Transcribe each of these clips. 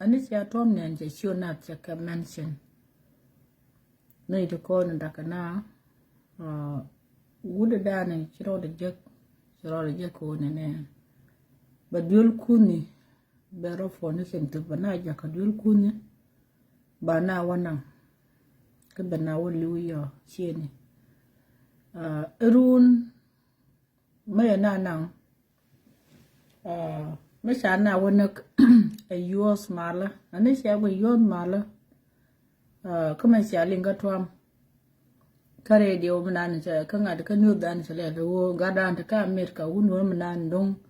Anis ya tom ne anje sure not ya mention. No to call and dakana. Would da ne chiro the jack on ne. But dul kuni bero for nation to banaja ka dul kuni. Bana wana. Ke bana wali yo chieni. Erun may na nang. Mashana wanak a yours mala, and this year we yon mala. Come and see a linga twam. Carry the woman, Kanga the canoe dance a letter, Gadan to come America, woman and dong.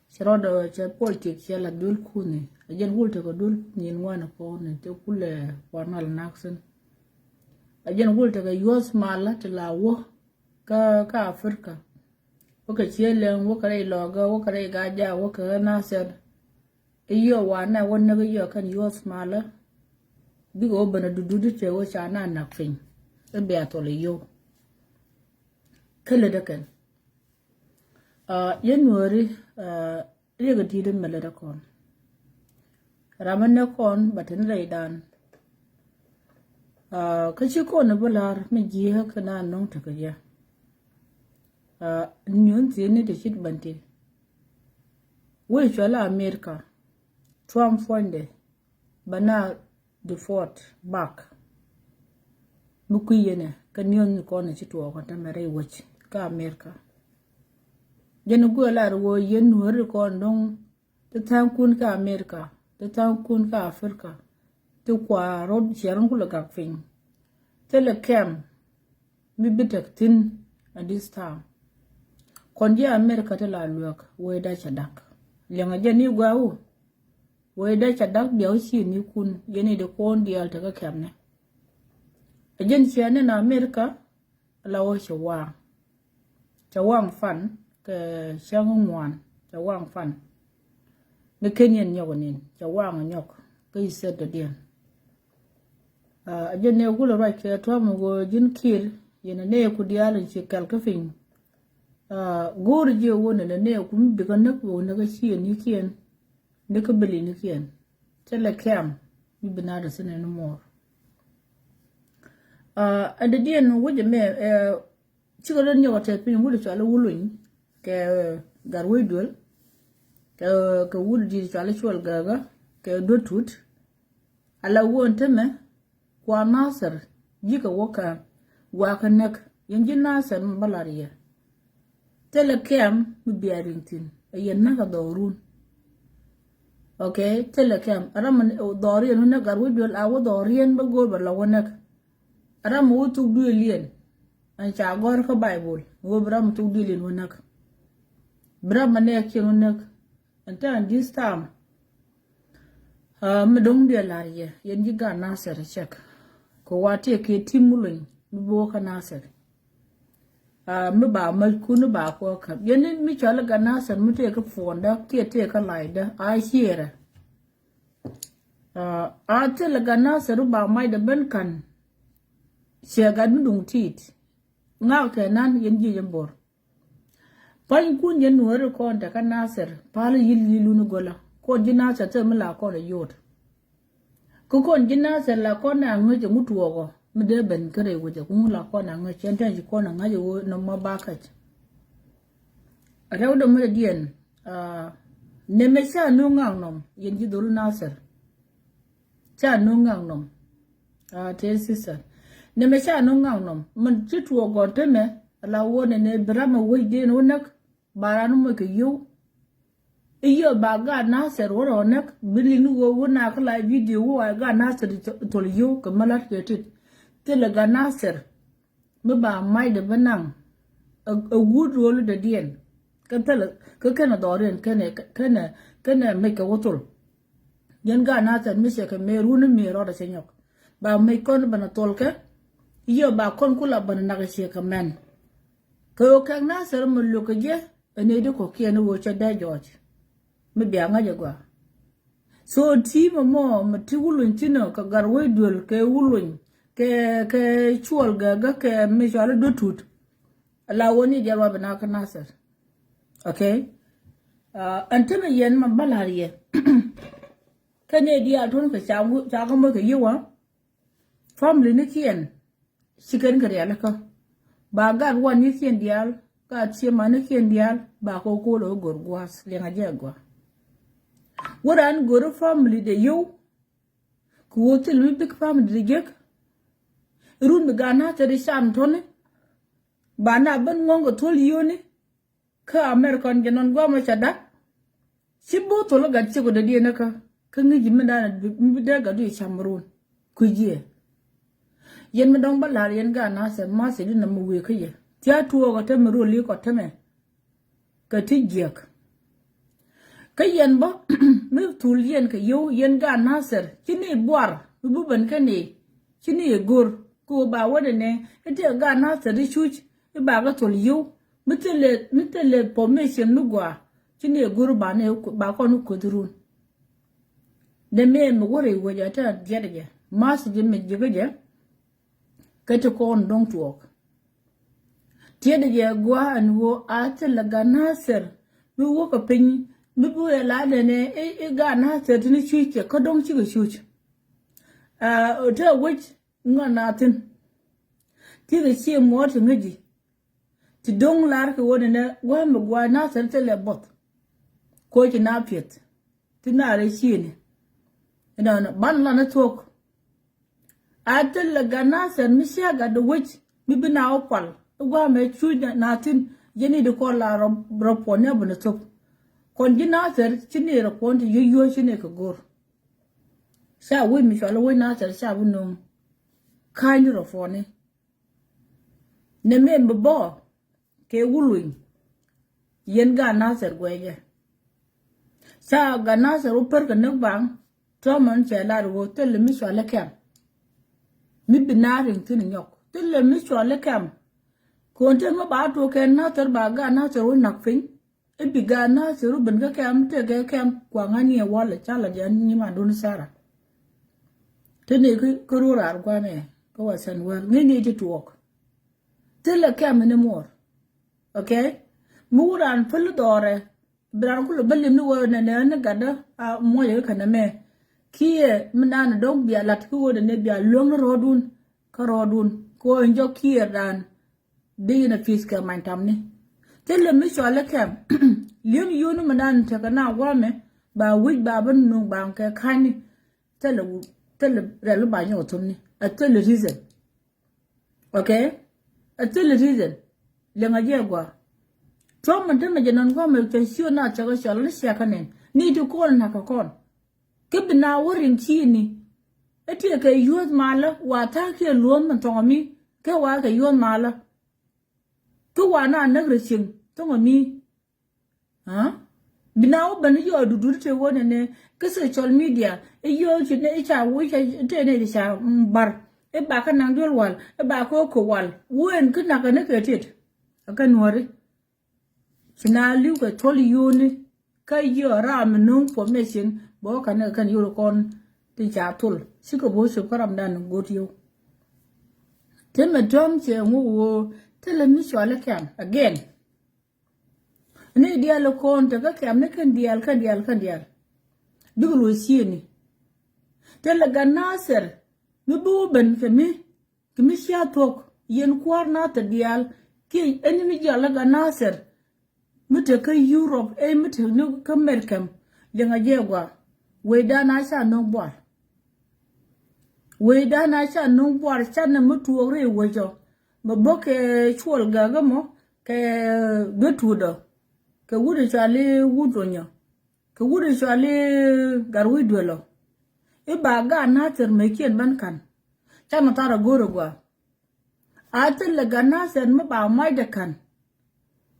She wrote a politics, she like dul kuni. A gen wool take a dul in one upon and to pull a formal accent. A gen wool take a yours mala to la wo ka Africa. Okay, children, walk a logger, walk a gaja, walk a nasser. A year one, I won't never year can you smaller. Big open a do the which are not nothing. A beatole yo. Kill it again. January, regulated meladacon. Ramanacon, but in lay down. Kachiko Nabular, me year can I know to go. Nyun zini de shit banti. We chola America. Trump fonde. Bana the fort back. Mukuyene. Kanyon kone chitu wakata mere wach. Ka America. Jenu gwe la ruwo yen hori kondong. The time kun ka America. The time kun ka Africa. The kwa road sharon kula kakfing. Tele kem. Mi bitek tin at this time. Kondia America tela luak, we da chadak. Lianga jeni gwawu. We da chadak biya si ni kun, jeni de kondia altaka kamne. Agency ane na America, la wo shawang. Shawang fan, ke shangungwan, shawang fan. Me Kenyan nyogonin, shawang nyok, ke iset de dien. Ajene gula right ke atwamu go jin kir, yena ne kudialin chikal kafing. Gore je wona na ne kum biga na ko na ga shi ni kiyen ne ka beli ni kiyen tele kam mi bina da sene no more ada dien wuje me chigolo ni wata pin wulu chala wulun ke garwe dol ke wulu di chala chwal gaga ke dotut ala won teme kwa nasar jika woka waka nak yanji nasar balariya tele kem mi biarintin yen na dorun okay tele kem aram dorian na garwe dol awo dorian ba go ba lawonak aram wutu duelien an cha gor ka bible go bram tu dilin wonak bram ne kinonak anta this time mi dong de lariye yen jiga nasar check ko wate ke timulun mi bo ka nasar mi ba mal kunu ba ko ka yenin mi chala gana san mu te ka fonda ke te ka laida a hira a te la gana saru ba mai da ban kan she ga dun tit nga ke nan yen ji jambor pan kun yen nuwar ko da ka nasir pal yilu nu gola ko jina sa te mi la ko da yot ko kon jina sa la ko na ngoje mutuwo ko mide ben kare wuje kun la ko na nga chenta ji ko na nga yo no mabakat rew do mede dien ne me sa no ngang nom yen ji dul nasir cha no ngang nom te sisa ne me sa no ngang nom man ji tuo go teme la wone ne brama we de no nak baranu mo ke yo iyo ba ga nasir woro nak bilinu wo wona ka la video wo ga nasir to yo ka malat ke tit tele ga nasir mi ba mai da banang a good role da dien kan tele ka kana doren kana mai ka wotol yan ga nasir mi se ka me runu mi ro da senyok ba mai kon bana tolka iyo ba kon kula bana na ga se ka men ko kan nasir mu lokaje ene de ko kiene wo cha da george mi biya nga jagwa so ti mo ti wulun tino ka garwe dul ke wulun ke chuol ga ke mi jalo dotut la woni jarwa bana ka nasir okay antena yen ma balariye cái này đi à thôn phải cháu có mới cái yêu á family nó kiên chicken cái là cơ bà gạt quan nó kiên đi al gạt xem mà nó kiên đi al bà cô đó gor guas liền aja gua waran gor family de yêu cô til mi big family de gek run begana te de sam thone bà na bên ngon của thôn yêu nè ka American janon gua mà chada Sibo tolo gatse ko dadi naka kangi jimda na bida gadu chamrun kujie yen medong balar yen ga na se ma se na mu we khiye tia tuo ko teme ro li ko teme ka tijek ka yen bo mi tul yen ka yo yen ga na ser chini bwar bu ban ka ni chini gor ko ba wada ne ete ga na ser ri chuch ba ga tol yo mitele permission nu gwa chini guru ba ne ba ko nu kudurun de me mo gore woja ta jedje mas je me jegeje kete ko on don tuok tiede je gwa an wo atel ga naser mi wo ko pin mi bu la de ne e ga naser ni chuche ko don chi go chuche o ta wich ngana tin ti de chi mo to ngi ti dong lar ko wona ne wa mo gwa naser te le bot ko ki na piet ti na re chini ina ban la na tok atel la gana sen mi sia ga de wich mi bina opal gwa me chu na tin yeni de ko la ro ponya bu na tok kon ji na ser chini ro pon ti yo chini ko gor sa wi mi shala wi na ser sa bu no kan ro fone ne me bo ke wuluin yen ga na ser gweje sa gana sa upper ka nagbang toman che la ro tel mi so la kam mi binaring tin nyok tel mi so la kam ko te ma ba to ken na ter ba ga na so nak fin e bi ga na so ben ga kam te ga kam kwa ngani wala chala jan ni ma don sara te ne ko ro ra kwa me ko wa san wa ni ti tuok tel kam ne mor okay mu ran ful dore bran kulo balim ni wona ne gada a moye kana me kiye mnana dog bia lat ko wona ne bia long rodun ka rodun ko njo kiye dan de na fiska man tamni tele mi so la kam lim yunu mnana ta kana wame ba wij ba ban no ba ka khani tele relo ba nyo tumni a tele reason okay a tele reason le ngaje gwa Tom and Majanon Gomel can sure not to go shakanen. Need to call Nakakon. Keep an hour in Chini. A take a youth mala, what take your loom and Tommy, Kawaka your mala. Kawana never sing, Tommy. Huh? Binao Banjo do the one and a social media, a year to nature which I tell bar, a back and angle wall, a back oak wall. When could not get it? I can worry. Sina luka toli yoni ka yo ram no formation bo kana kan yo kon ti cha tul siko bo so karam dan got yo tema dom che wo tele mi so la kam again ne dia lo kon ta ka kam ne kan dial dugulu sieni tele ganaser mi bu ben kemi sia tok yen kwar na ta dial ki enimi jala ganaser mute ka Europe mute no ka American lenga jegwa we da na sha no bor chana mutu ore wojo maboke chwol gaga mo ke betudo ke wude chale wudonyo ke wude chale garwi dwelo e baga na ter mekien ban kan chana tara goro gwa atel la gana sen ma ba mai da kan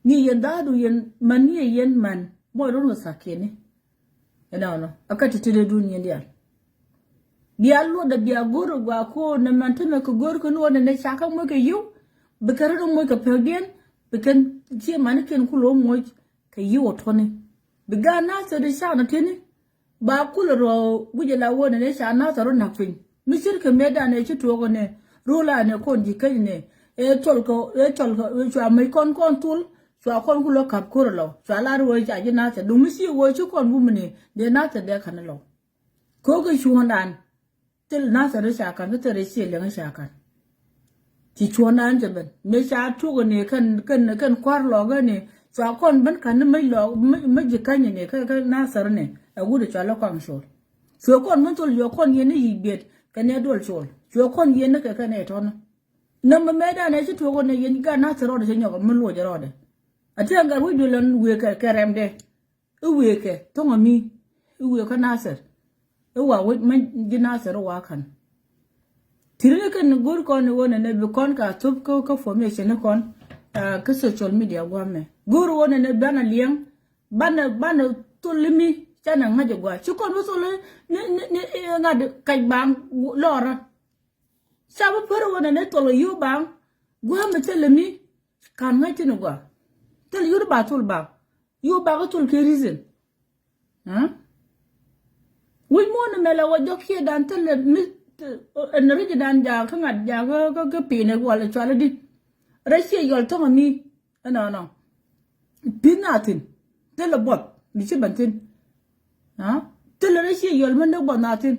ni yenda du yen mani yen man mo ron sakene no akati tede duniya dia lo da dia goro gwa ko na mantana ko goro ko no ne chaka mo ke yu bekara do mo ka pegen beken je man ken kulo mo ke yu otone biga na so de sha na tini ba kulo ro guje la wona ne sha na taro na fin misir ke meda ne chi to go ne rola ne ko di kai ne e tol ko chwa mai kon tul chwa kon kulo kap kuro lo chwa la ro ja je na ta du misi wo chi kon bu mne de na ta de kan lo ko ga chuonan til nasar shakan ka tare shi le shakan ti chuonan jaban me sha tu ne kan kwar lo ga ne sa kon ban kan mai lo mai jikan ne ka nasar ne a gudu cha lo kan shol so kon mun tol yo kon ye ne yibet kan ne dol shol so kon ye ne ka ne ton na me da ne shi to ko ne yen ga nasar ro de nyo ko mun lo jaro de atanga wi dulan we ka karemde uwe ke to ngami uwe ka nasar wa wit man jinasar wa kan tirne kan gur kon wona ne bi kon ka tup ko formation kon ka social media wa me gur wona ne bana liang bana tulimi chana ngaje gwa chi kon so le ne ngad kai bang lora sabu per wona ne tolo yu bang gwa me telemi kan ngati no gwa tel yu ba tul ba yu ba ko tul ke reason we mon mela wa jokye dan tele mi enrije dan ja kanga ja ga pine wala chala di rashe yol to mi no pinatin tele bot mi ci bantin tele rashe yol man da bonatin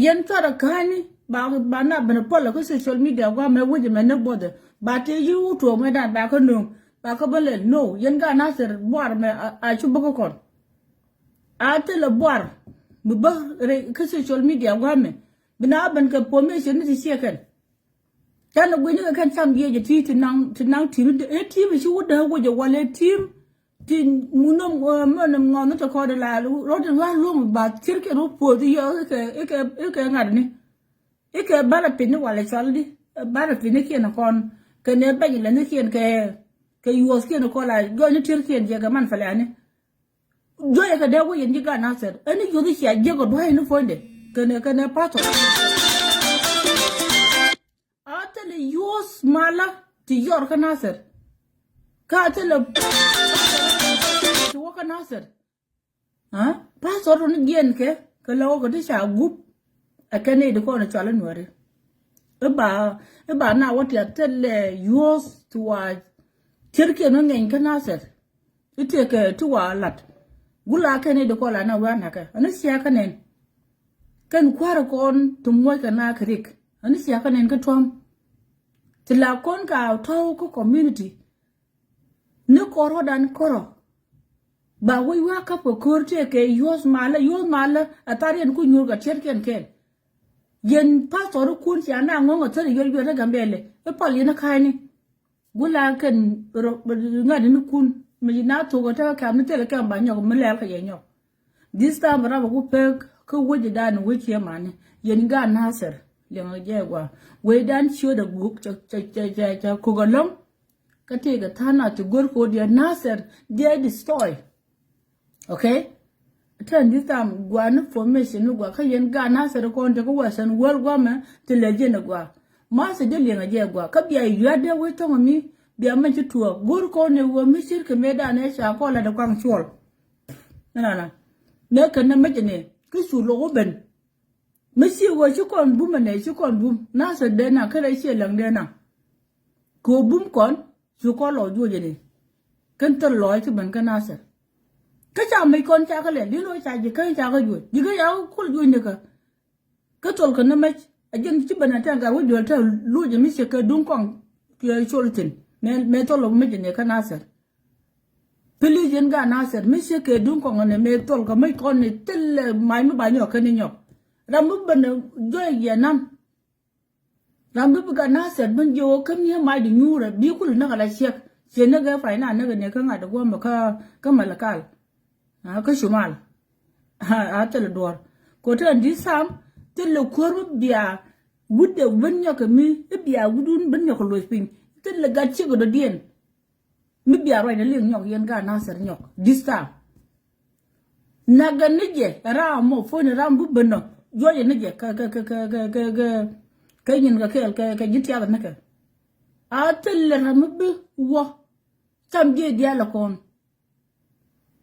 yen tara kani ba na bana pola ko social media wa me wuje me ne bode ba te yu to me dan ba ko no ba ko bele no yen ga nasir boar me a chu boko kon ate le boar bu ba ke social media gwame bina ban ka formation ni ti kan tan go ni kan sam ye ti nang team de team shi wuda go je wale team tin munom manam ngom to ko de la ro de wa lu ba tirke ro po di yo ke ngad ni ke bala pin wala chaldi bala pin ke na kon ke ne ba ni le ni ke yos ke no ko la go ni tirke je ga man fala ni joye ka dewo yen jiga nasir ani yodi shi ajego do hay no fonde kene pato atele yos mala ti yor ka nasir ka atele ti wo ka nasir pato ro ni gen ke lawo ko tisha gup akane de ko na chala nware ba na wati atele yos tuwa tirke no ngen ka nasir ite ke tuwa lat gula kene de kola na wana ka ana siya kanen kan kwara kon tumwa kana krik ana siya kanen ka tom tila kon ka taw ko community ne koro dan koro ba wi wa ka ko korte ke yos mala atarian ku nyurga cherken ken yen pastor kun siya na ngongo tare yor da gambele e pal yena kaini gula kan ngadi ni kun me na to go ta ka mi tele ka ba nyok me le ka yenyo this time ra go pe ko woje dan woje mane yen ga nasir le je gwa we dan show the book cha ko golom ka te ga tana to gor ko dia nasir dia destroy okay ten this time gwa no formation gwa ka yen ga nasir ko nde ko wasan wor gwa me tele je na gwa ma se de le je gwa ka bia yade we to mi bia man ci tuwa gor ko ne wo mi shirke me da ne sha ko la da kwang chol na ne kan na majene ki su lo ben mi si wo ci kon bu ma ne ci kon bu na sa de na kare shi lang de na ko bum kon su ko lo jo je ne kan tar lo ci ban ka na sa ka cha mai kon cha ka le li lo cha ji ka cha ka ju ji ga ya ko ju ne ka tol ka na ma a jin ci ban ta ga wo jo ta lu je mi se ka dun kon ki chol tin me tolo me jene ka nasir pili jen ga nasir mi se ke dun ko ngane me tol ka me kon ni tel mai mi ba nyo ka ni nyo ramu ban joy ye nam ramu ga nasir ban jo kam ni mai di nyura bi kul na kala shek je na ga fa ina na ga ne ka ga da goma ka malakal ka shumal a tel dor ko ta ndi sam tel ko biya wudde ban nyo ka mi biya wudun ban nyo ko lo pin tel la gatchi go do dien mi biya ro ina ling nyok yen ga nasir nyok dista naga nije ra mo fo ni ram bu beno joye nije ka yin ga ka jiti ala naka a tel la mi bu wo tam je dia la kon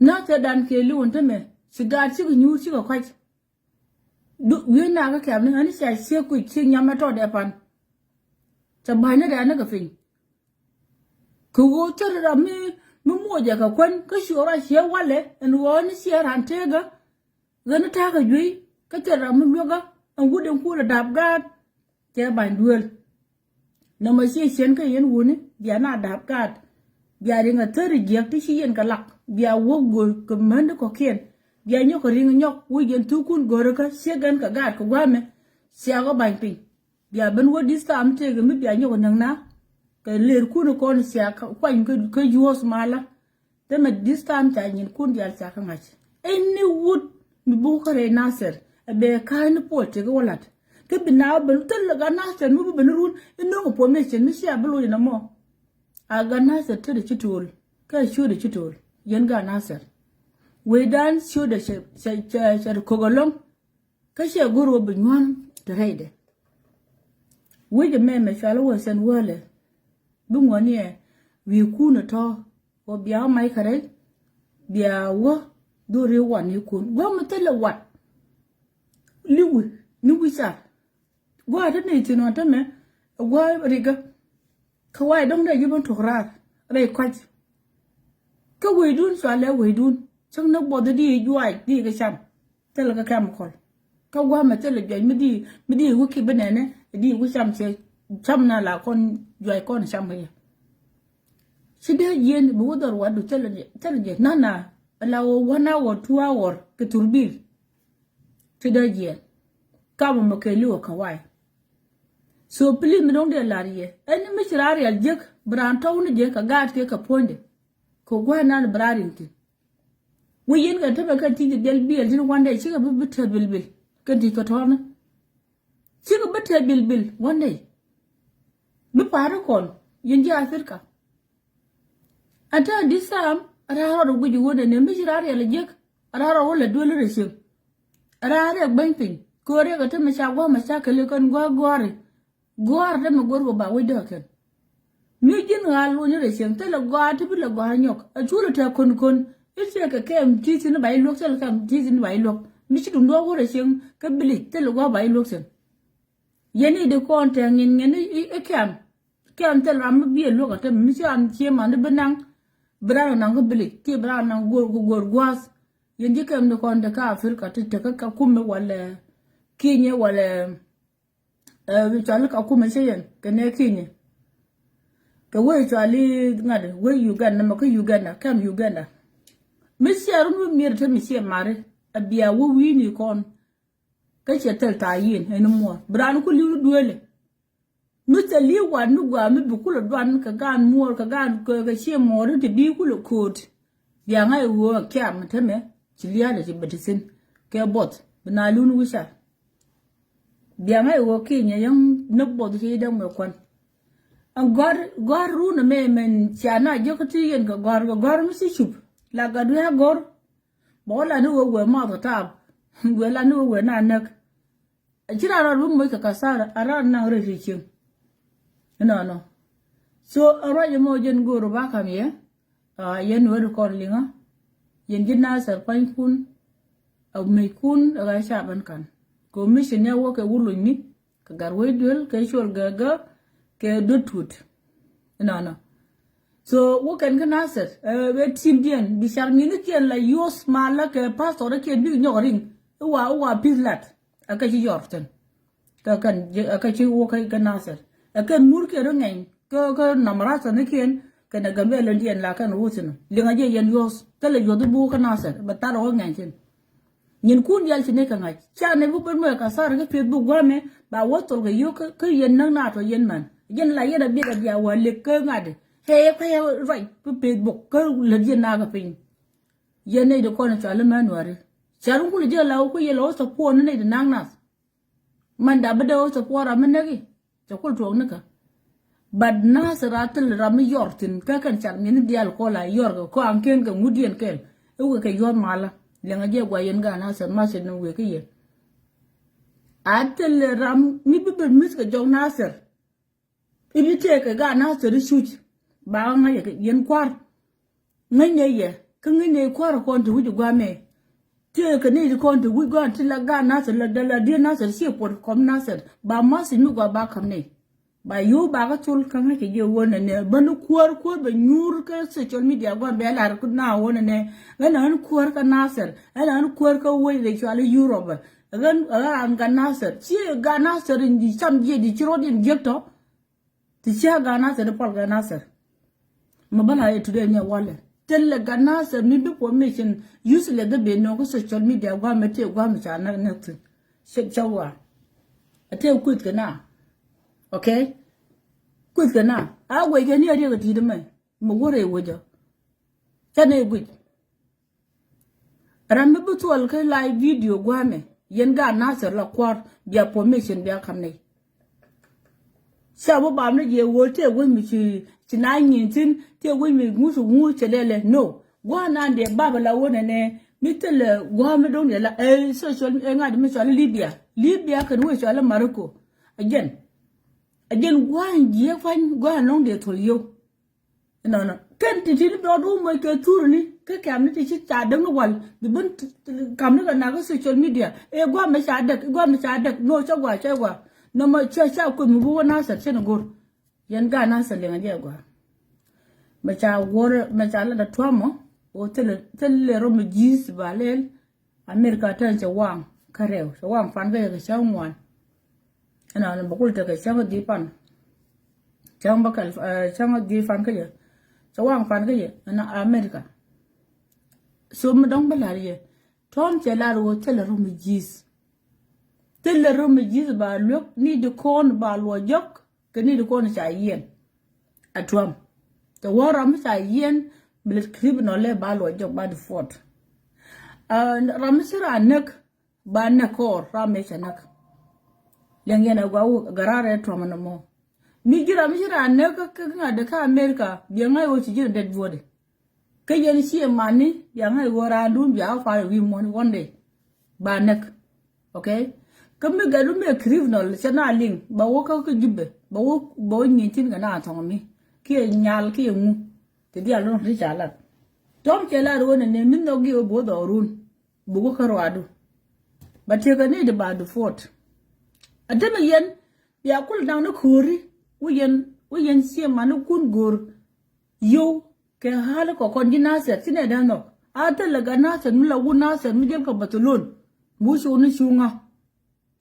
na ta dan ke li won ta me siga chi go nyu chi go kwaj du wi na ga ka ni ani sai se ku chi nyama to de pan ta bai na da na ga fin ku go tar mi mo ja ka kwan ka shora she wale en woni she ran tega gần ta cái duy cái chuyện là mình biết ông quyết định là đạp ga che bàn đuôi nó mà xí xén cái yên vốn ấy bia na đạp ga bia đi ngắt tới giặc thì xí yên cái lắc bia vô gồi cái mền đó có kiên bia nhóc cái riêng nhóc vui yên thu cún gồi cái xé gan cái gạt cái qua mẹ xé cái bàn pin bia bên vô đi sam thế cái mấy bia nhóc cái nang na cái lừa cún con xé quanh cái juice mala thế mà đi sam chạy nhìn cún bia xé cái ngắt any wood mi bukare nasir be kan pote go walat ke binaw bel tel ga nasir mu be nurun ino ko pomation mi sia belo ina mo aga nasir tere chitul ka shure chitul yen ga nasir we dan shure she ko golong ka she goro be nwan trade we de me shalo wo sen wole bu ngoni e wi kuna to o bia mai kare bia wo do re wan yikun gwa mutela wat liwi ni wisa gwa da ne tino ta me gwa riga kawai dong da yibon tokrar rai kwaj ka weidun swale weidun chang na bodo di yuai di ga sham tel ga kam kol ka gwa ma tel ga mi di wuki benene di wu sham che cham na la kon yuai kon sham ga sida yen bu dor wadu tel je nana alawo 1 hour 2 hour ke turbil tida je kama makeli o kawai so pili mi don de lariye en mi shirari aljek bran tawni je ka garte ka ponde ko gwana brarin ti wiyin ga tabe ka tiji del bil din wanda shi ga bibita bilbil ka di ka tona shi ga bibita bilbil wanda bi fara kon yin ji afirka ata disam araro guji wona ne mi shirari aljek araro wala dole reshin arare banpin kore ga tama shagwa mashakale kan gwagware gwar da magorgo ba wai da kan mi jin halu ne reshin tala gwa ta bila gwa nyok a chula ta kon ise ka kem titi ne bai lok sel kam titi ne bai lok mi shi dun do reshin ka bili tala gwa bai lok sen yeni de kon ta ngin ngene e kem tala am bi lok ta mi shi an che man de benang bra na ngo bili ki bra na gor gwas yendi kam no kon da ka Afrika ta ka kuma wala Kenya wala chal ka kuma sheyen kene Kenya ka we chali ngade we Uganda ma ka Uganda kam Uganda misyaru mu mir ta misye mare abia wo wini kon ka chetel tayin en mo bran ku liu duele mutali wa nu gwa mi bukula dwan ka gan mo ka gan ka she mo de bi ku lo kod bia ngai wo kyam teme chilia da jibatisin ke bot bina lunu wisha bia ngai wo Kenya yang nobod ti da mo kon an gor ru na me men chana jokati yen ka gor mi si chup la ga du ha gor bola nu wo ma to tab gwela nu wo na nak jira ra ru mo ka kasara ara na re fikin no so ara yo mo jen goro ba kam ye yen wo ko linga yen jinna sar pan kun au me kun ga shaban kan commission ya wo ke wulu ni ka garwe dul ke shol gaga ke dotut no so wo kan kana sar we team dien bi charmi ni ken la yos mala ke pastor ke bi nyoring wa pislat aka ci yorten ka kan aka ci wo kai kana sar aka mur ke ro ngai ko namrasa ni ken kana gambe len dien la kan wutin linga je yen yos tele yodu bu kana sar bataro ngai chen nyin kun yal chine ka ngai cha ne bu ben mo ka sar ga Facebook wa me ba wotol ga yo ka yen nang na to yen man yen la yeda bi da ya wa le ka ngade he ka ya right bu Facebook ka le yen na ga pin yen ne de ko na cha le man ware charun ku je la ko ye lo so po ne de nang nas man da ba de so po ra man ne gi to ko to ne ka bad nasratul ram yortin ka kan char min dial ko la yor ko an ken ga mudien ken u ka yor mala lenga je gwa yen ga na sa ma se no we ke ye atel ram mi bi mis ka jong nasir ibi te ka ga nasir shuj ba nga yen kwar ngene ye ka ngene kwar ko ndu wi gwa me te ka ni ko ndu wi gwa ti la ga nasir la da la di nasir si por kom nasir ba ma si mi gwa ba kam ne ba yu ba ka chul ka ngi ke wona ne ban kuor ba nyur ka social media gwa be la ku na wona ne an kuor ka nasir an kuor ka wo le chale Europe an ga nasir chi ga nasir ndi sam je di chiro din jekto ti cha ga nasir pol ga nasir ma bana e tude ne wale telle ga nasir ni bi permission use le be no ko social media gwa mete gwa mi cha na ne tu chawa ate ku ka na okay quick na a we ga ni ari ga ti de me mo gore wojo tane gwi ram bu tol ka live video gwa me yen ga nasir la kwar bia permission bia kam ne sabo ba me je wo te we mi ci na yin tin te we mi musu mu chelele no gwa na de baba la wona ne mi tele gwa me don la social nga de mi so libya kan we so la maroko again gwan je fan gwan long de to yo no kan ti do do mo ke tur ni ke kam ni ti cha dang wal bi ben kam ni na ko social media gwa me cha dak no cha gwa no mo cha ko mu bo na sa chen gor yan ga na sa le ngai gwa me cha la da twamo o tele ro me jis balel america tan cha wang karew cha wang fan ga cha ngwan ana bakul ta chang di pan chang bakal chang di fan ka ye chawang fan ka ye ana america so mu dong balar ye tom che la ro tele ro mi jis ba lok ni de kon ba lo jok ke ni de kon cha yen atwam the war am cha yen bil krib no le ba lo jok ba de fort ramsira nak ba na ko ramecha nak lengena gwa garare to manamo mi gira ne ka de ka america bi ngai wo ci jira dead body ke yen ci mani ya ngai wora dum ya fa wi mon one day ba nek okay kam mi galu me criminal chana ling ba wo ka ko jibbe ba wo ni tin ga na to mi ke nyal ke mu te dia lon ri chala tom ke la ro ne min no gi bo do run bu ko ro adu ba te ga ne de ba du fort adama yen ya kul dang no khuri uyen sie manu kun gur yo ke hala ko kon dina se tine dan no ata laga na se mi lagu na se mi dem ka batulun mu so ni shunga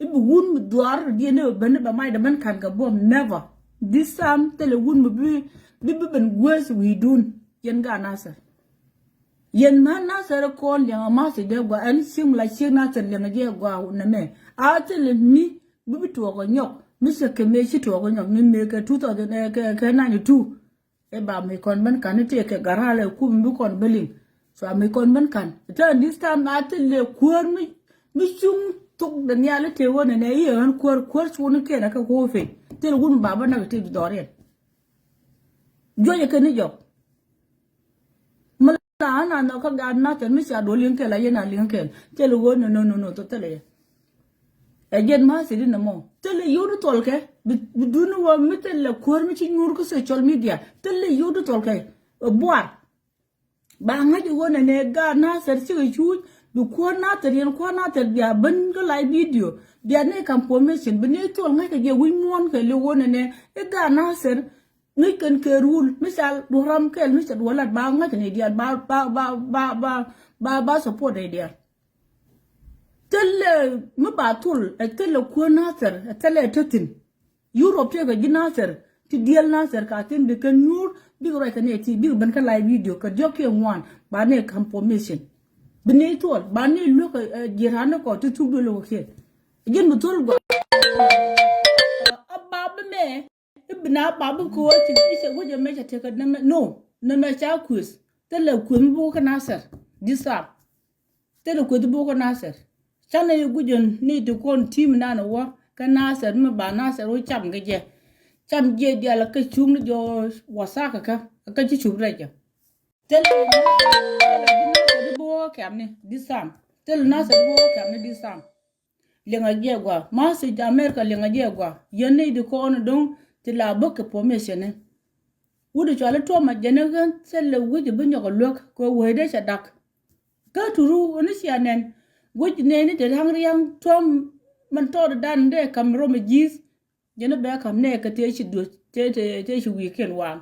ibu wun mu duar di ne ban ba mai da ban kan ga bom never this time tele wun mu bi ben gwes wi dun yen ga na se yen ma na se ko le ma se de gwa an sim la shi na se le ma je gwa na me ata le mi bi to ko nyok mi se ke me shi to ko nyok mi me ke 2000 ke 92 e ba mi kon ban kan te ke garale ku mi kon belin so mi kon ban kan te this time na te le kur mi chung tuk da nya le te wona ne ye an kur su ne ke na ka ko fe te gun baba na te dore jo ye ke ni jo mala na no ka ga na te mi sa do lin ke la ye na lin ke te lu go no to te le again ma se din mo tele yodu tolke bidunu wa mitele kor mi ci ñur ko social media tele yodu tolke boar ba ngaji wona ne ga na ser ci ju du ko na ter yen ko na ter dia ban ga live video dia ne kam permission be ne tol nga ke je wi mon ke le wona ne e ga na ser ni ken ke rule misal du ram ke mi se wala ba ngaji ne dia ba support dia telle mu batul telle ko nasar telle tatin Europe te ga ginasar ti dial nasar ka tin de kan nur bi ro ka ne ti bi ban ka live video ka joke one ba ne kam permission bine tol ba ne lo ka jirana ko tu tu lo ke gin mu tol go abba me ibna babu ko ti se go je me te ka no na me cha kus telle ko mi bo ka nasar disap telle ko bo ka nasar chane gujon ni to kon team na no wa kana ser me ba na ser o cham je dia la ka chum jo wasaka ka chi chum re ja tel na bo kam ne disam tel na ser bo kam ne disam lenga je gwa ma se da america lenga je gwa yene de ko on don ti la bok permission ne wudu chala to ma jene gan sel wudu bu nyoko lok ko wede cha dak ka turu oni sianen wuj ne ni de hangri yang tom man to dan de kam ro me jis jene be kam ne ka te chi do te chi weekend wang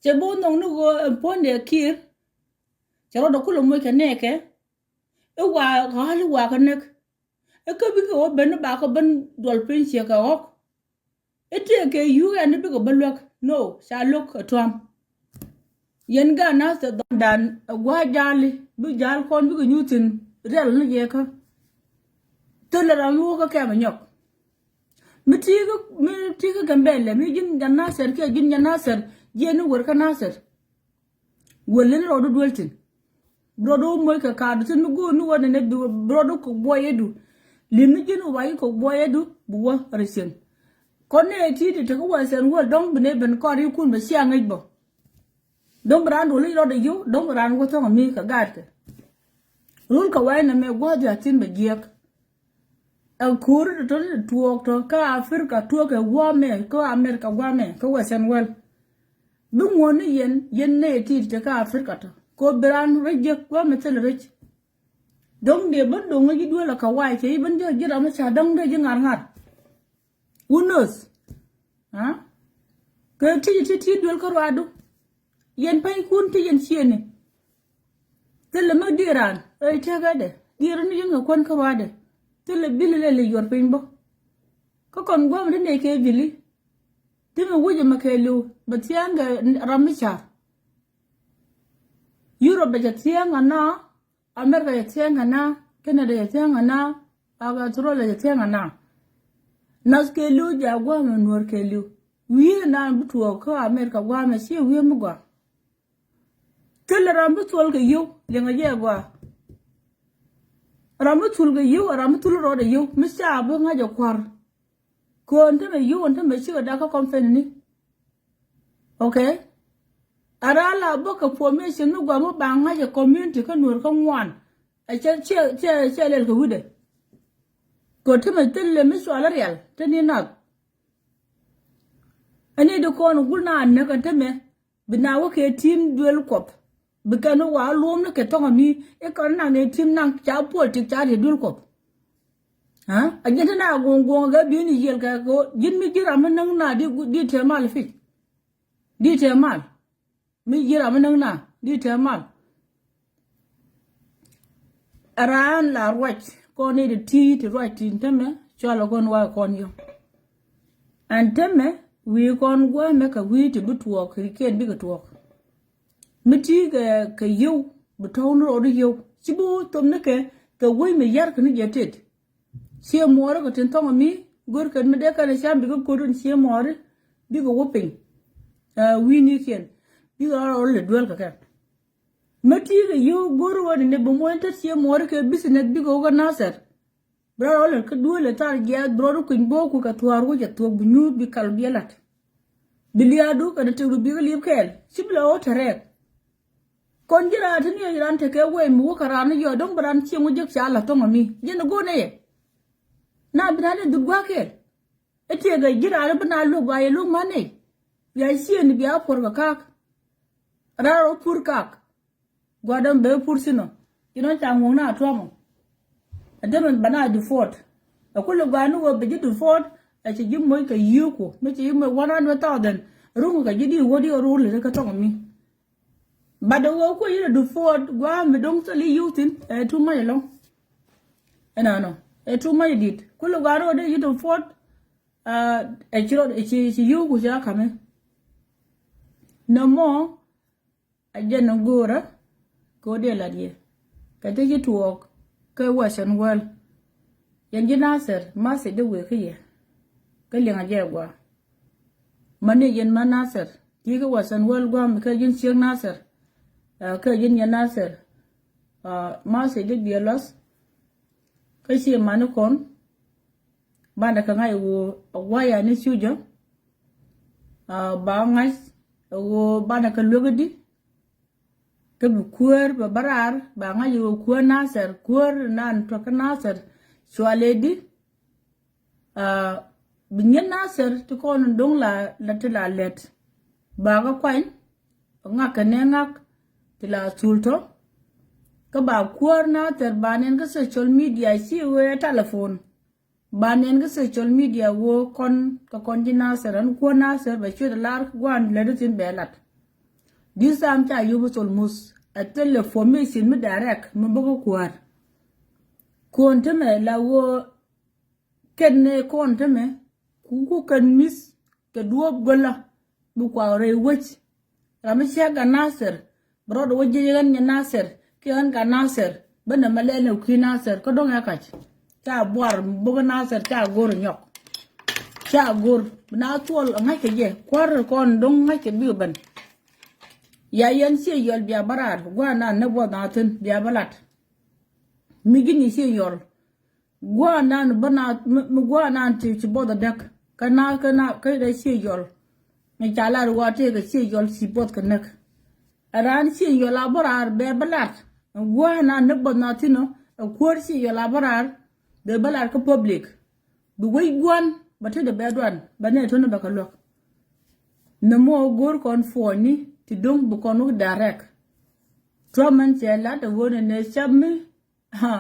che bo no no go ponde kir charo do kulo mo ke ne ke e wa hali wa ka nek e ka bi ko ben ba ko ben dol pin che ka ok e te ke yu ne bi ko belok no sha lok atwam yen ga na se dan gwa jali bi jal kon bi ko nyutin rel ne ye ka tele ram wo ka ka nyok mi tiga gambele mi jin janna ser ke jin janna ser jeni wor ka nasser wolen rodo doltin brodo moy ka kadu tin go nu wona ne brodo ko boyedu limi jin wayi ko boyedu buwa resen konne titi te ko wasen wol dong bene ben ko ri kun be sia ngai bo dong brando li rodo yu dong ran ko to mi ka garte rul ka wayna me godi atin be giek el kur to tuok to ka Afrika tuok e wame ko Amerika wame ko wasen wel dum woni yen ne titi te ka Afrika to ko bran reje ko metel reje dong de ban dong ngi dwela ka wai ke ban de jira ma cha dong de ngar ngar who knows ha ko ti dwel ko wadu yen pay kun ti yen siene tele ma diran ay taga de diran ni nga kon ko wade tele bilile le yor pin bo ko kon gom de ne ke bili timi wuje ma ke lu batianga ramicha Europe ya tianga na America ya tianga na Canada ya tianga na Australia ya tianga na nas ke lu ja gwa ma nur ke lu wi na butuo ko America gwa ma shi wi mu gwa tele rambu tol ke yu le nga je gwa rambu tul ke yu rambu tul ro de yu mi sha bo nga je kwar ko nte me yu nte me shi da ka konfen ni okay arala boka formation no gwa mo banga je community ka nur ka ngwan a che le ko wude ko teme telle mi so ala real tani na ani de ko no gulna an ka teme bina wo ke team duel kop bikano wa lom ne ke to mi e ko na ne team nan cha politic cha de duel kop ha a jenta na gongo ga bi ni yel ka ko jin mi jira man nan na di temal fi di temal mi jira manang na di temal aran la roch ko ni de ti roch tin teme chola kon wa kon yo an teme wi kon gwa me ka wi ti butuo kriken bi ka tuok mi ti ka yo buton ro do yo sibu tom ne ke wi me yar ka ni jetet sie moro ko tin tong mi gor ka me de ka ne sham bi ko dun sie moro bi ko wopin wi ni ken you are all the duel ka mati you goro woni ne bo moenta sie mor ke business bi go nasser bra all ka duel tar ya bro ko boku ka tuaru ja to bu nyu bi kal bielat biliadu ka te bi li kel sibla o tare kon jira tan yo ran te ke we mu ka ran yo don bran chi mu jek sha la to mi je no go ne na bi na du gwa ke ete ga jira ba na lu gwa ye lu mane ya sie ni bi a por ka raro pur kak gwadam be pur sino ino changu na atomo ademen bana du fort akulu gwanu wo be du fort a ci jimmo ka yuko me ci yimmo 100,000 rungu ka jidi wodi o rule ka to mi bado wo ko yire du fort gwa me dong sali yutin e tu may lo no e tu may dit kulu gwanu de yidu fort e chiro e ci yuko ja kame no mo ajana gora ko de la die ka te ji tuok ka wasan wal yan ji nasser ma se de we khiye ka lenga je gwa mane yen ma nasser ti ka wasan wal gwa mi ka jin sir nasser ka jin ya nasser ma se de bielos ka si manu kon banda ka ngai wo waya ni sujo ba ngai wo banda ka lugudi ke bukur barar ba nga yo ku nasser kur nan to ka nasser swaledi binyen nasser to kon dong la tila let ba ga kwan nga ka ne ngak tila sulto ka ba kur na ter banen ka social media si we telephone banen ga social media wo kon ka kon ji Nasser an ko Nasser ba shi da lar gwan ledutin belat this am cha yubu sol mus a teleformation mi direct mi bogo kwar konte me la wo kenne konte me ku kan mis ke duo gola bu kwa re wech rami ga Nasser bro do waje yan nya Nasser ke an ga Nasser bana malene ku Nasser ko dong yakach cha boar bogo Nasser cha gor nyok cha gor na tuol ngai ke je kwar kon dong ngai ke bi ban ya yan si yol biya barar gwa na ne bo na tin biya balat mi gini si yol gwa na bana gwa na ti ci boda dak kana kai da si yol ni chala ruwa te ga si yol si bot kanak aran si yol barar be balat gwa na ne bo na tino kwar si yol barar de balar ka public du way gwan bate de bedwan bane to ne bakalok ne mo gor kon foni ti dong bu konu direct troman che la de wona ne chami ha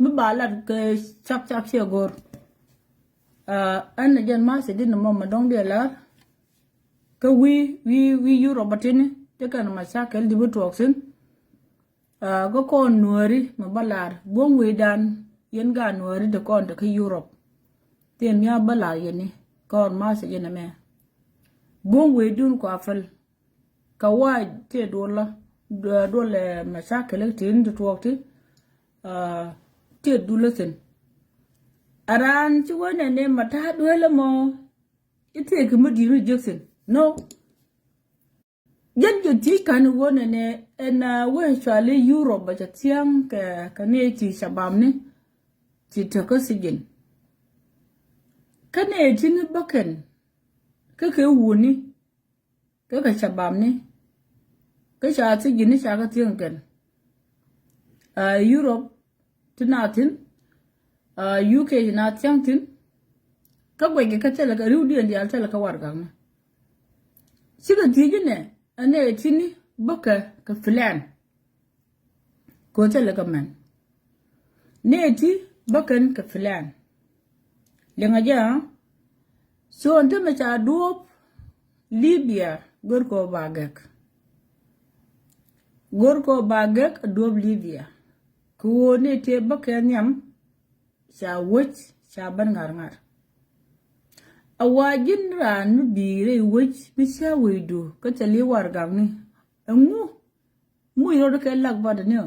mi bala ke chap che gor an jen ma se din mo ma dong de la ke wi euro batini te kan ma sakel di bu toksin go kon nuori ma balar bon we dan yen ga nuori de kon de ke Europe tem ya bala yeni kon ma se jen me bon we dun ko afal kawai te dole mashakil tin to wakti te dulatin aran ci wona ne mata dole mo ite ki mudiru Jackson no janjo ti kan wona ne en wen chale Europe ba tiam ka ne ti shabam ne ti to ko sigin kane tin baken ke wuni ka shabam ne cái cha thì gini cha cái tiếng cần Europe thì nào tin UK thì nào tiếng tin các bạn cái chơi là cái rưu điện thì chơi là cái war gang chỉ cái gì này anh ấy chỉ ni bốc cái plan có chơi là cái man nè chỉ bốc cái plan liền aja so anh ta mà cha đuop Libya gor ko bagak gorko bagak dob Libya ko ne te baka nyam sha wuch sha ban ngar awajin ran bire wuch bi sha wedo ka tali war gamni ngu mu yoro ka lak bad ne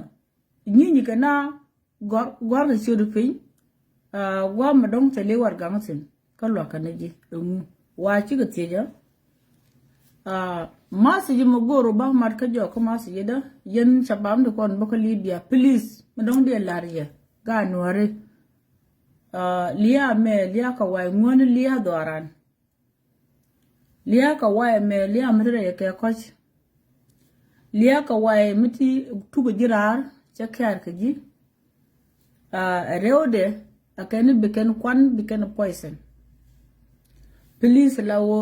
ni kana gor da shodu pin gwa ma dong tali war gamsin ka lo ka neji ngu wa ci ga teja masu ji magoro ba marka jo ko masu ji da yen shabam de kon boko Libya please madong de lariya ga nuare liya me liya ka wai ngon liya doran liya ka wai me liya mudre ke koch liya ka wai miti tugo jirar chakar ka ji rewde akani beken kwan beken poison please lawo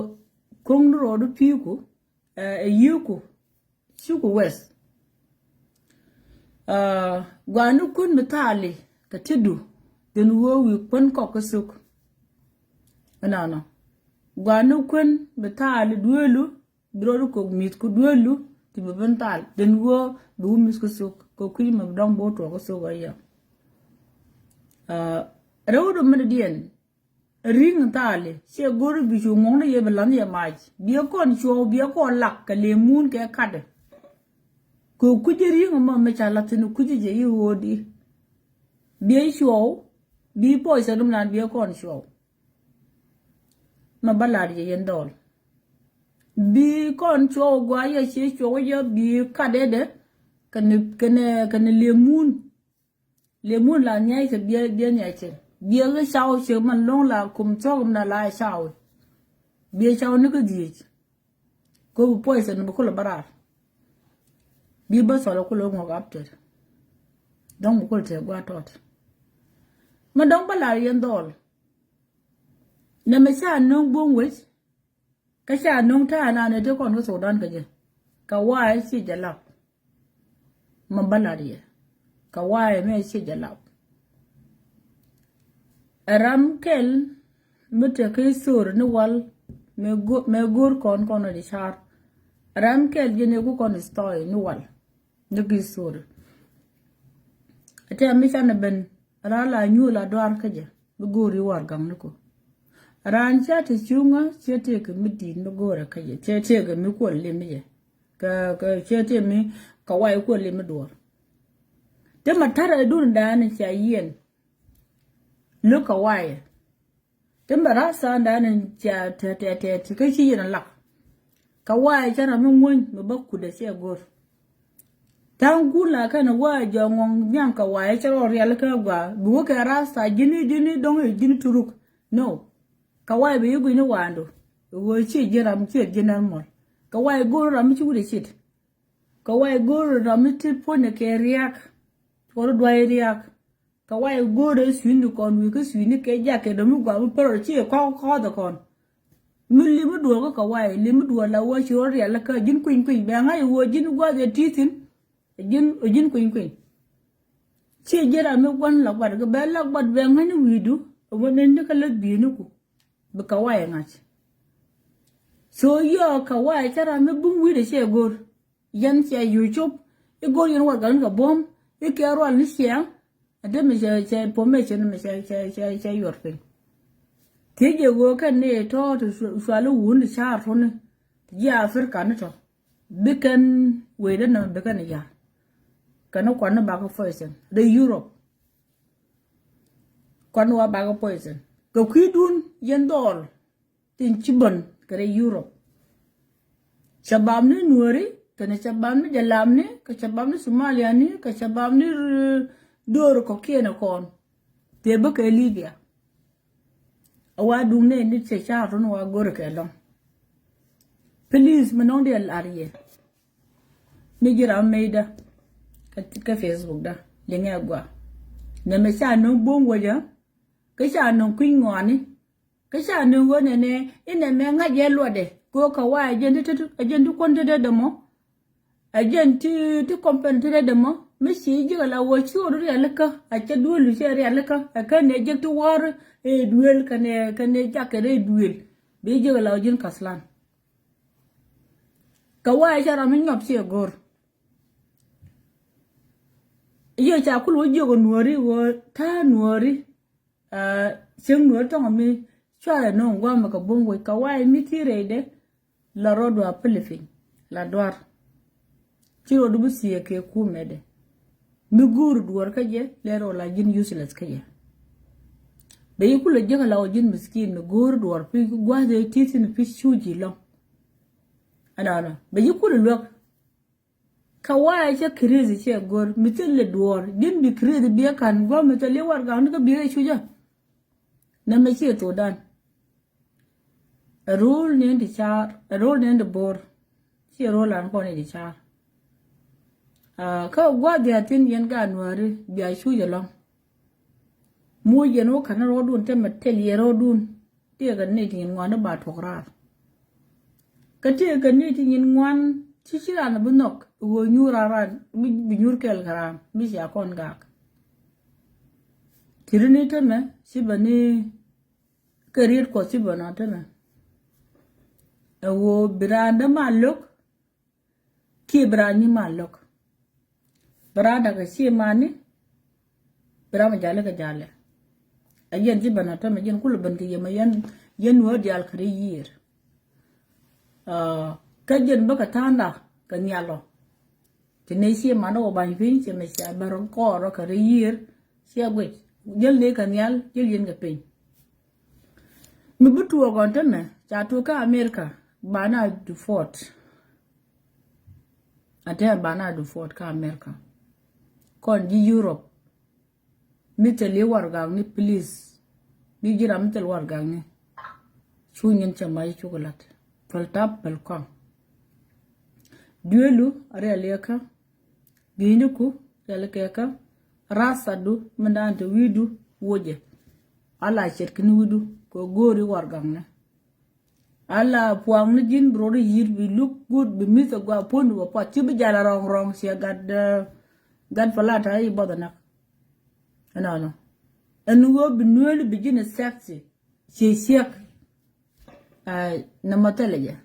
kong rodu piku yuku shuku west gwanu kun mitali ka tidu den wo wi kun ko kusuk ana gwanu kun mitali duelu drodu ko mit ku duelu ti bental den wo bu mis kusuk ko kuyi ma dong bo to kusuk aya rewdu medien ring tali she gor bi ju ngong ye belan ye maj bi kon cho bi ko lak ka le mun ke kade ko kujeri ma me chala tinu kujije yi wodi bi show bi poisa dum nan bi kon show ma balar ye yendol bi kon cho gwa ye she show ye bi kade de kan le mun la nyai ke bi nyai che bia cái sau chứ mà long là cùng cho cùng là lại sau bia sau nó cái gì cô bị poison nó có là bara bia bớt sau là cô lo ngọc áp chết đông cô chơi qua tot mà đông bà lại yên đòn nè mà sao nông buông quýt cái sao nông tha nào này đứa con có sổ đan cái gì cả hoài chỉ trả lọc mà bà lại đi cả hoài mấy chỉ trả lọc ram kel mute ke sur ni wal me gur kon di char ram kel jene ku kon stoy ni wal ni ki sur ate mi chana ben ra la nyu la doar kaje bu gori war gang ni ko ran cha te chunga che te ke mi di no gora kaje che te ke mi ko le mi je ka che te mi ka wai ko le mi dor te matara dun da ni cha yen look away tembara sa da nan ja te kai shi yana lak ka wai jara mun won mu bakku da sai gor tan gula kana wa jongong nyam ka wai charo real ka gwa bu ka rasa jini dong jini turuk no ka wai be yugo ni wando wo chi jira mu chi jina mo ka wai gor ram chi wude shit ka wai gor ram ti pone ke riak ko do riak ka wai gore swini kon wi ka swini ke ja ke do mu gwa mu pero chi ko da kon mu li mu do ka wai li mu do la wo chi ori la ka jin kuin be ngai wo jin gwa de titin jin kuin chi jera mu gon la gwa ga be la gwa be ngai ni widu wo ne ne ka la bi ni ku be ka wai ngach so yo ka wai chara mu bung wi de che gor yan che youtube e gor yan wa ga bom e ke ro al ni xiang ade me che information me che yorfen tije go kan ne to swalu wun cha ron ya afrika ne to bikan we da na bikan ya kana kwana ba ko foisen the europe kwana wa ba ko foisen ko kwidun yendol tin chibon kare europe shabam ne nuori kana shabam ne jalam ne ka shabam ne somalia ne ka shabam ne dor ko kena kon te ba ke libya awa dum ne ni che cha ron wa gor ke long please manon de ariye mi gira meida ka facebook da lenga gwa na me cha no bongo ja ka cha no kwin ngoni ka cha no ngone ne ina me nga je lo de ko ka wa ajen tu kon de mo ajen ti kompente de mo Messi jiga la wachi oru ya leka acha duel share ya leka akane jektu war e duel kane jakere duel be jiga la jin kaslan kawai chara min ngap se gor yo cha kul wo jigo nuori wo ta nuori sing nuori to mi chara no ngwa maka bongo kawai mi tirede la rodo apelefin la doar chiro dubu sie ke kumede mi gur duwar kaje lero la jin useless kaje be yikula jega la jin miskin mi gur duwar fi gwaze titin fi shuji lo ana be yikula lok kawai che crazy che gor mitille duwar jin bi crazy be kan go mitille war ga ka bi shuja na me che to dan rule ne ndi char rule ne ndi bor che role an ko ne di char ka gwa dia tin yen ga nuare biya shu long mo yen o kana rodun te metel ye rodun te ga ne tin ngwan ba thokrar ka te ga ne tin ngwan chi chira na bunok wo nyura ran bi nyur kel garam mi ya kon ga tirni te me si bani career ko si bana te me wo branda malok ki brani malok Berada ke si mani, berapa jale ke jale. Ayen si bana ta majen kul banti ye mayen yen wo dial kare yir. Kajen baka tanda ke nyalo. Tene si mana o ban fin si me sia baron ko ro kare yir si agwe. Jel le ke nyal jel yen ke pin. Mi butu o gonte me cha tu ka America bana du fort. Ate bana du fort ka America. Kon di Europe mitel wargang ni please bi jira mitel wargang ni chunyin chamay chocolate fal tap bal kon duelu are aleka binuku yaleka rasadu mandante widu woje ala cherkini widu ko gori wargang ne ala puang ni jin brodi yir bi look good bi misa gwa pondu wa pat tibi jala rong si gad fala ta yi boda nak no and go be newly begin a sexy. She sick. Na mateleja.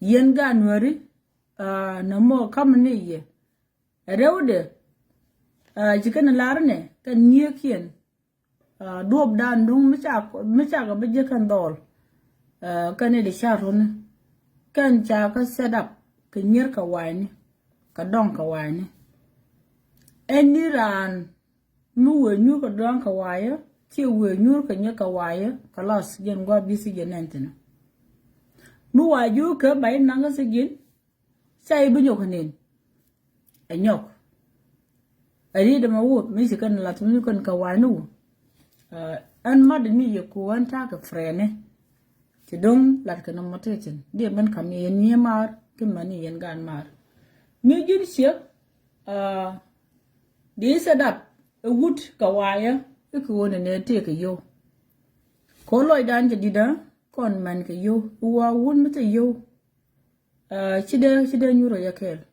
Yen ganwari. No more coming ye. A road. Chicken larne. Can near kien. Dope down dung michaka bijakan doll. Can it sharon? Can chaka set up. Can near ka wine. Ka donka wine. Any ran. Nu we nyu ka donka wire. Ki we nyu ka nyaka wire. Kalas jen gwa bisi jenentina. Nu wa yu ka bay nanga sigin. Say bunyokanin. A nyok. I read my wood, Michigan Latinican Kawanu. And madden you go and take a friend. Tidong like an amatation. Dear man come in near mar, give money and gun mar. Mijin ship, they set up a wood kawaya, you could want and take a yo. Colloid danger dida, con man ka yo, who are one with a yo. Chida nyuro yakel.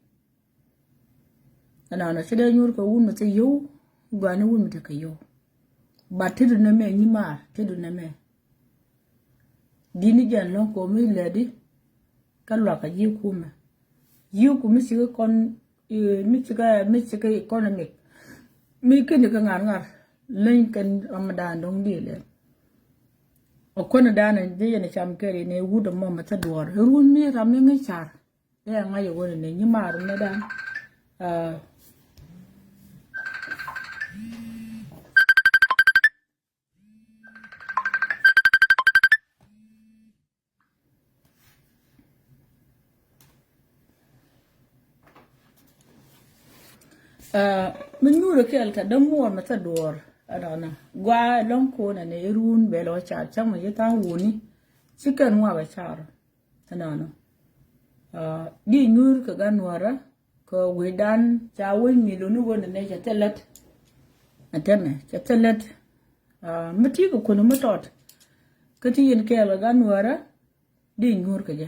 And I said, you're going to say you, Granny would take a yo. But to the name, ni ma, to the name. Dinijan long call me lady. Can rock a you kuma. You come, Michigan con Michigan economic. Making the gangar, Lincoln Ramadan don't deal. O Conadan and Day and a cham carry in a wood of Mamma Tador, who would me ramming a char. There am I going in your mar, madam. Mình nuôi được cái cả đống mua mà ta đùa ở đó nè qua long cô này này run bé lo chả trong mà cái tao hùn chỉ cần mua cái chả thế nào nè đi nuôi cái gan nuôi ra có quỷ đan chả quỷ mì luôn nuôi này chả tê lết anh thấy mày chả tê lết mất tiếc của nó mất tọt cái chuyện cái là gan nuôi ra đi nuôi cái gì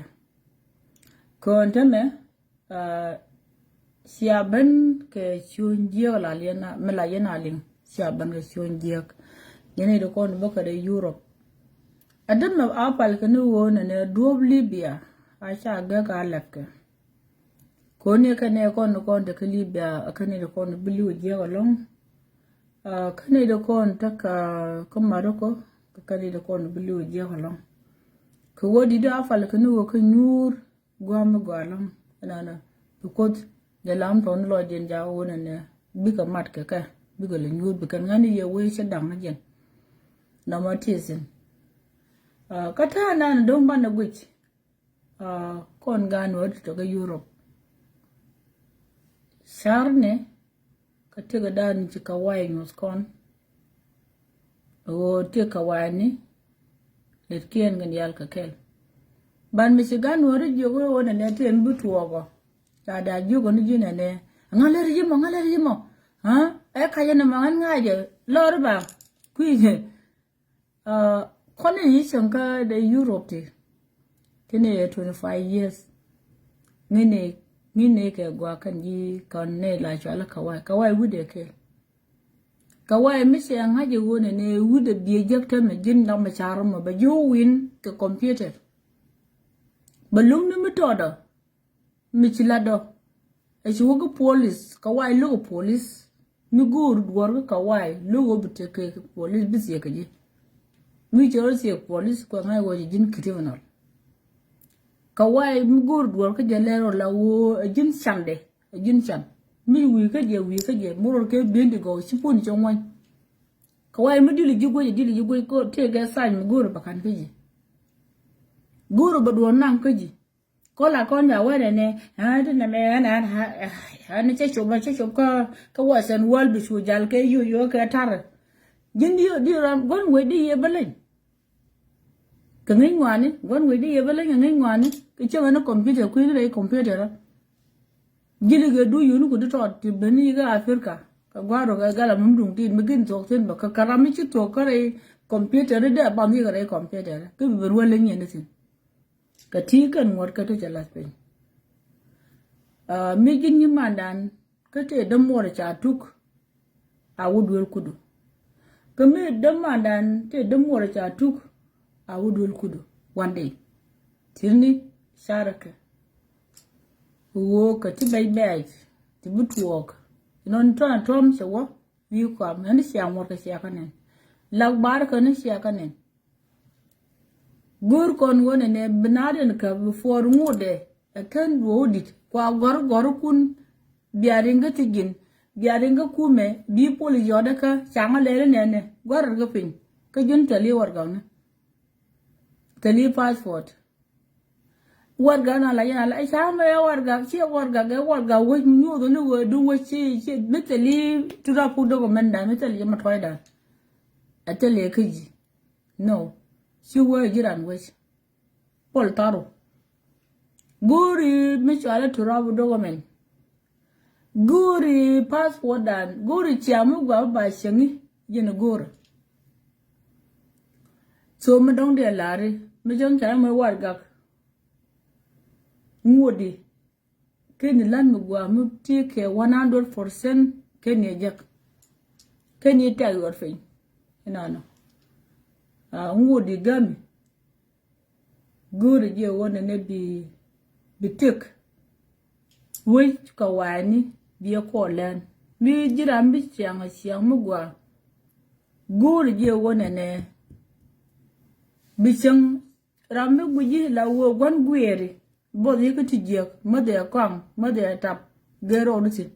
còn thế mày siaban ke chunjia la liana mela yana ling siaban ke chunjia yene do kon boka de Europe adam na apal ke no wona ne do Libya a sha ga ka lakke ko ne ka ne kon de Libya ka ne do kon bilu je long ka ne do kon ta ka Morocco ka ne do kon bilu je long ko wodi do afal ke no ko nyur gwam gwalong ana because the lamp on Lord in Jawan and big a mat kaka, big a new because any year way shut down again. No more teasing. Katana don't ban a witch. Con gun word to go Europe. Sarne, Katiga dan Chikawai was con. Oh, take a wine, let Kian and Yalkakel. Ban Michigan word you go on and let him boot over. Ada juga ni jina ne ngaler jimo ha kaya na mangan ngaje lor ba kuije kone ni shanka de Europe tene 25 years ngine ke gwa kan ji kan ne la chala kawai wude ke kawai mi se ngaje wona ne wude biye jakta me jin na ma charum ba jo win ke computer balum ni metoda Michilado, as you walk police, Kawai logo police, me good work Kawai, logo take police busy again. Me also police, when I was in criminal. Kawai, me good work a jalero law, a gin Sunday, a gin chan. Me week a year, more okay, being to go, she put your one. Kawai, me dilly you go take a sign, me go to Bakan. Go to Badwan Kaji. Kola con nhà quê này nè, thế là mẹ nó chết chụp có quả sân world bị sụt dal cái yêu cái thar, nhưng đi làm con người đi về bên cái ngay ngoài này, con người đi về bên cái ngay ngoài này, cái chỗ nó computer quý đấy computer đó, chỉ là cái đuôi nó cũng được thì bên này cái Africa, cái qua rồi cái làm đúng tin mới kinh thuộc tin, cái làm mấy chút thuộc cái computer đấy bao nhiêu cái computer, cái vừa rồi lên như thế. Cái thi cần ngọt cái cho là phải mấy cái như mà đàn cái đâm mua để trả thuốc à u đuổi kudu Kami demandan te demora cha tuk a wudul kudu one day. Tirni sharaka. Wo ka ti bay bay ti butwok. Non tona tom shawa wi ko man sha mor ka sha kanen. Lagbar ka ne sha kanen. Gur kon wona ne bnaden ka before ngode a kan wodit kwa gor kun biaringa tigin biaringa kume bi poli yoda ka changa lele nene gor ga pin ka jun tali warga na tali passport warga na la yana la chama ya warga chi warga ga warga wo nyu do no wo du wo chi metali tura pu do menda metali ma toida atele kiji no shi wo jiran wo pol taro guri mi chala tura bu do men guri passport dan guri chiamu gwa ba shengi yen guri so me dong de lare me jong cha me warga ngodi ken lan me gwa mu ti ke 100% ken ye jak ken ye ta yor fe ina no ngodi gami guri je wona ne bitik we ka wani biya ko len mi jira mi chiang mu gwa guri je wona ne bichang ramme guji la wo gon gueri bo ye ko tijek made kwang made tap gero nuti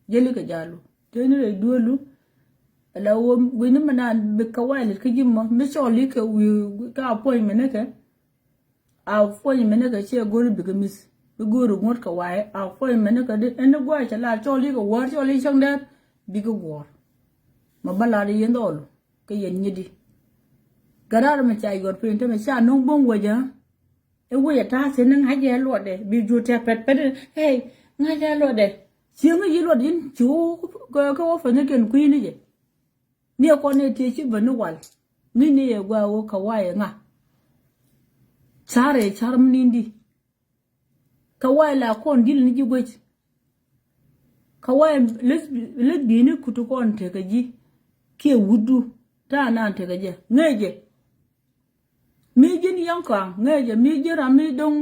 jeli ka jalu teni re duolu la wo gwini manan be kawali ka jimmo mi choli ka wi ka appointment ke appointment ka che gori bigamis be gori ngot ka wae appointment ka de en gwa cha la choli ka war choli chang der bigo gor ma balade yendol ka yen nyidi garar ma chai gor pinte ma cha nong bong waja e wo ya ta se nang ha je lo de bi ju te pet pet hey nga ja lo de chieng yi lo din chu ko wo fa ne ken kui ni je ni ko ne te chi banu wal ni ne ye gwa wo ka wa ye nga chare charm nindi ka wa la kon dil ni ji gwej ka wa les bi ni kutu kon te ka ji ke wudu ta na te ka je ngeje mi jin yang kwang ngeje mi jira mi dong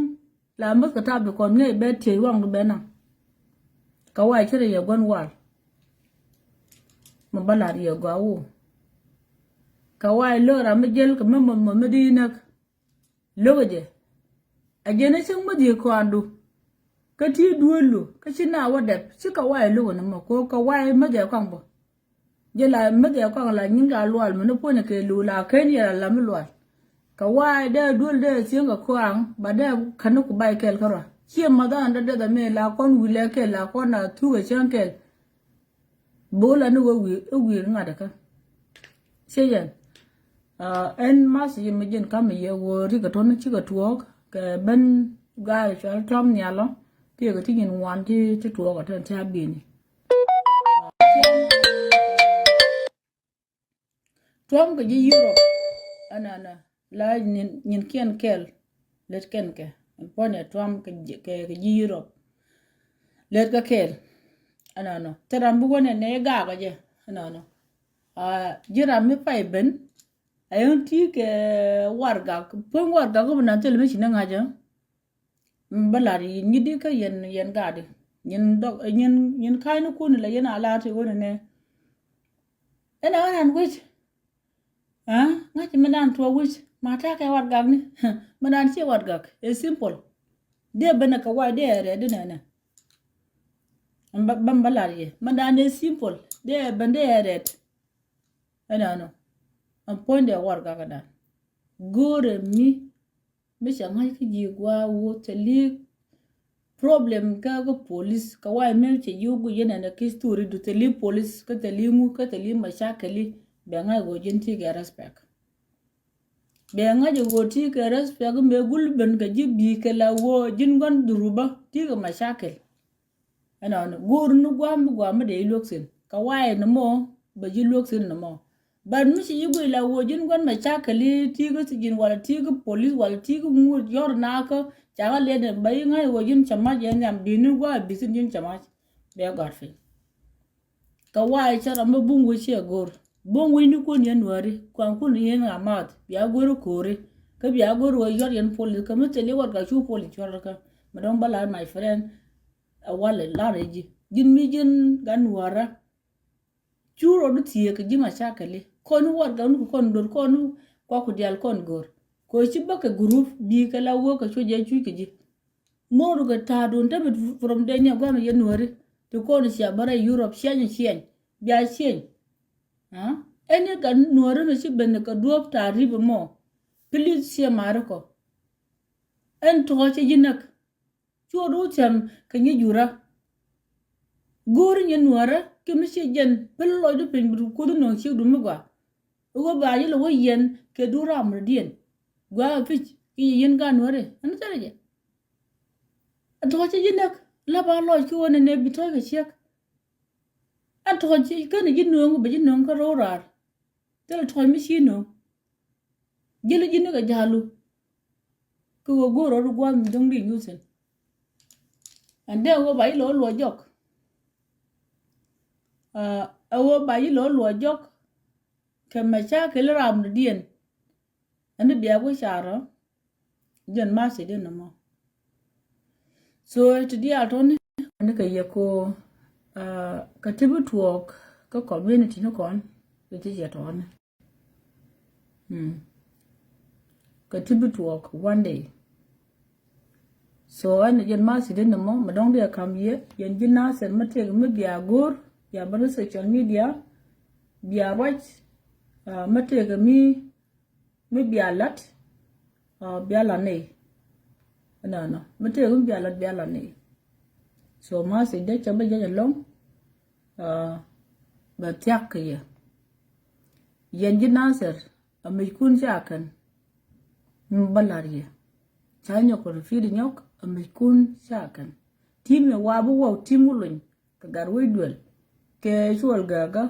la mus ka ta be kon nge be te wang du be na ka wa chire ye gon wal ma bala ye gwa wo ka wa lo ra mi jel ka ma di na lo je a je na sing ma di ko andu ka ti duolo ka china wa de chi ka wa lo na ma ko ka wa ma de kwang bo je la ma de kwang la nyinga lwal ma no po ne ke lu la ken ya la mi lwal ka wa de duol de sing ka kwang ba de kanu ku bai kel kara chi ma da anda de me la kon wi le ke la kon na tu ga chan kel bo la no wi nga da ka cheyan en mas yi me jin ka me ye wo ri ka ton chi ka tuok ke ben ga cha tom nya lo ti ga ti yin wan ti tuok ka tan cha bi ni tom ga ji Europe ana la nin ken kel let ken ke pone tom ke ji Europe let ka kel ana taram bu wona ne ga je ana jira mi pai ben ayon ti ke warga pon warga ko na tel me china ngaja balari ni di ka yen gade yen kainu kun la yen ala te wona ne ena wan which ngaji manan to which mata ka warga ni manan chi warga e simple de bana ka wa de re de na balari manan e simple de bande re ena an point de warga kada gore mi shanghai ki jigwa wo tali problem ka police ka wa men che yugo yana na ki story do tali police ka tali mu ka tali mashakali be nga go jinti ga respect be nga go ti ga respect me gulben ka jibi ka la wo jingon duruba ti ga mashakal ana gornu gwam de loksin ka wa no mo ba ji loksin no mo ban mi shi yugo la wo jin gon ma chakali tigo sigin wala tigo police wala tigo mu yor na ko chaga le de bay ngai wo jin chama je nyam binu gwa bisin jin chama be garfi ka wa chara ma bungo che gor bon wini ko ni nwari kwan kun yen amat biya goro kore ka biya goro yor yen poli ka mutele war ka chu poli chor ka madam bala my friend a wale la reji jin mi jin gan wara churo du tie ka jima chakale kon war ga nu kon dor kon kwa ku dial kon gor ko ci baka group bi ka la wo ka choje chu ki ji moru ga ta don ta from de nya ga yen nwari to kon sia bara Europe sien biya sien ha ene ga nwari no ci ben ka duop ta ribe mo please sia marako en to ci jinak chodo cham ka ni jura gor ni nwara ke mi ci jen pel lo du pin bu ko du no ci du mi gwa wo ba yi lo yen ke du ram dien gwa fich ki yen ga nware an tare je to ci jinak la ba lo ki wona ne bi to ga chek an to ci ka ni jin no ba jin no ka ro rar tele to mi ci no jele jin ga jalu ko go ro gwa mi dong bi yusen and then wo ba yi lo jok awo ba yi lo jok ke ma cha ke ram dien ani biya go sharo jen ma se de no mo so to dia ton ne ka ye ko ka tibu tuok ka community no kon ke ti ya ton ka tibu tuok one day so an jen ma se de no mo ma dong dia kam ye yen jina sen ma te me biya gor ya bar social media biya right ma te ga mi biya lat biya la ne no ma te ga biya lat biya la ne so ma se de cha ba ja long ba tiak ye yen jina ser mi kun ja kan balariye cha nyok ko fi di nyok mi kun ja kan tim me wa bu wo timulun ka gar we duel ke chual gaga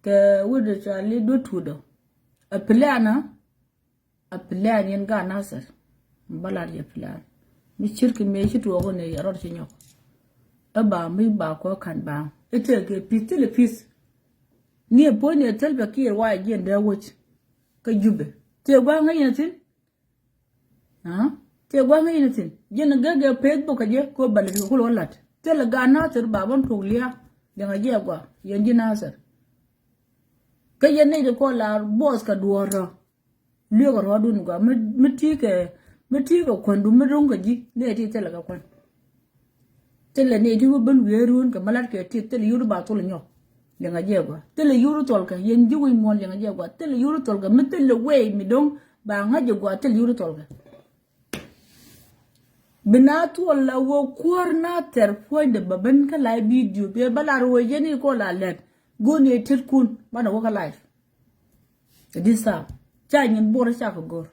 ke wude chali do tudo a plan yen ga nasar balar ya plan mi chirki me shi to go ne yaror ci nyok aba mi ba ko kan ba ite ke pitile pis ni bo ne telba ki wa gen da wuce ka jube te gwa ngayin tin te gwa ngayin tin jen gaga facebook je ko balar ko lolat tel ga nasar babon tugliya daga je gwa yanji nasar ka yenne de ko la boss ka duoro le ko rodun gwa miti ko kwandu mudunga ji ne ti tele ga kwan tele ne di ben werun ka malat ke ti tele yuru ba tole nyo daga je gwa tele yuru tol ka yenji wi mon daga je gwa tele yuru tol ga mitele we mi dong ba ngaje gwa tele yuru tol ga binatu wala wo korna ter point de baben ka live video be balar wo yeni ko la let go ne tirkun bana wo ka live disa chanyin bor cha ko gor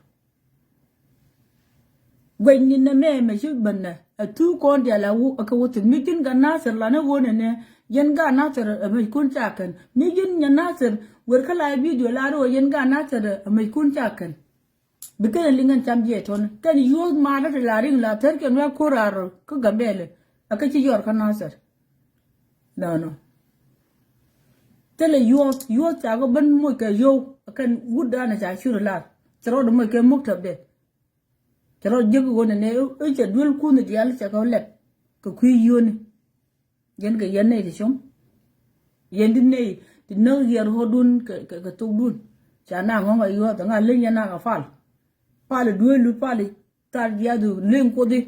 gwenni na me shi banna a tu ko de la wo ka wo tin mitin ga nasir la na wo ne yen ga nasir mai kun cha kan mi jin nya nasir wer ka live video la ro yen ga nasir mai kun cha kan bikin lingan cham je ton kan yo ma da la ring la ter ke na koraro ko gambele aka ci yor ka nasir no tele yo ta go ban mo ke yo kan gudda na cha shuru la tro do mo ke mukta be tro jegu go ne e che dul ku ne dial cha ko let ko ku yo ni yen ga yen ne ti shom yen din ne ti no yer ho dun ka to dun cha na ngo ga yo ta nga le nya na ga fal pale duelu pale tar dia du len ko de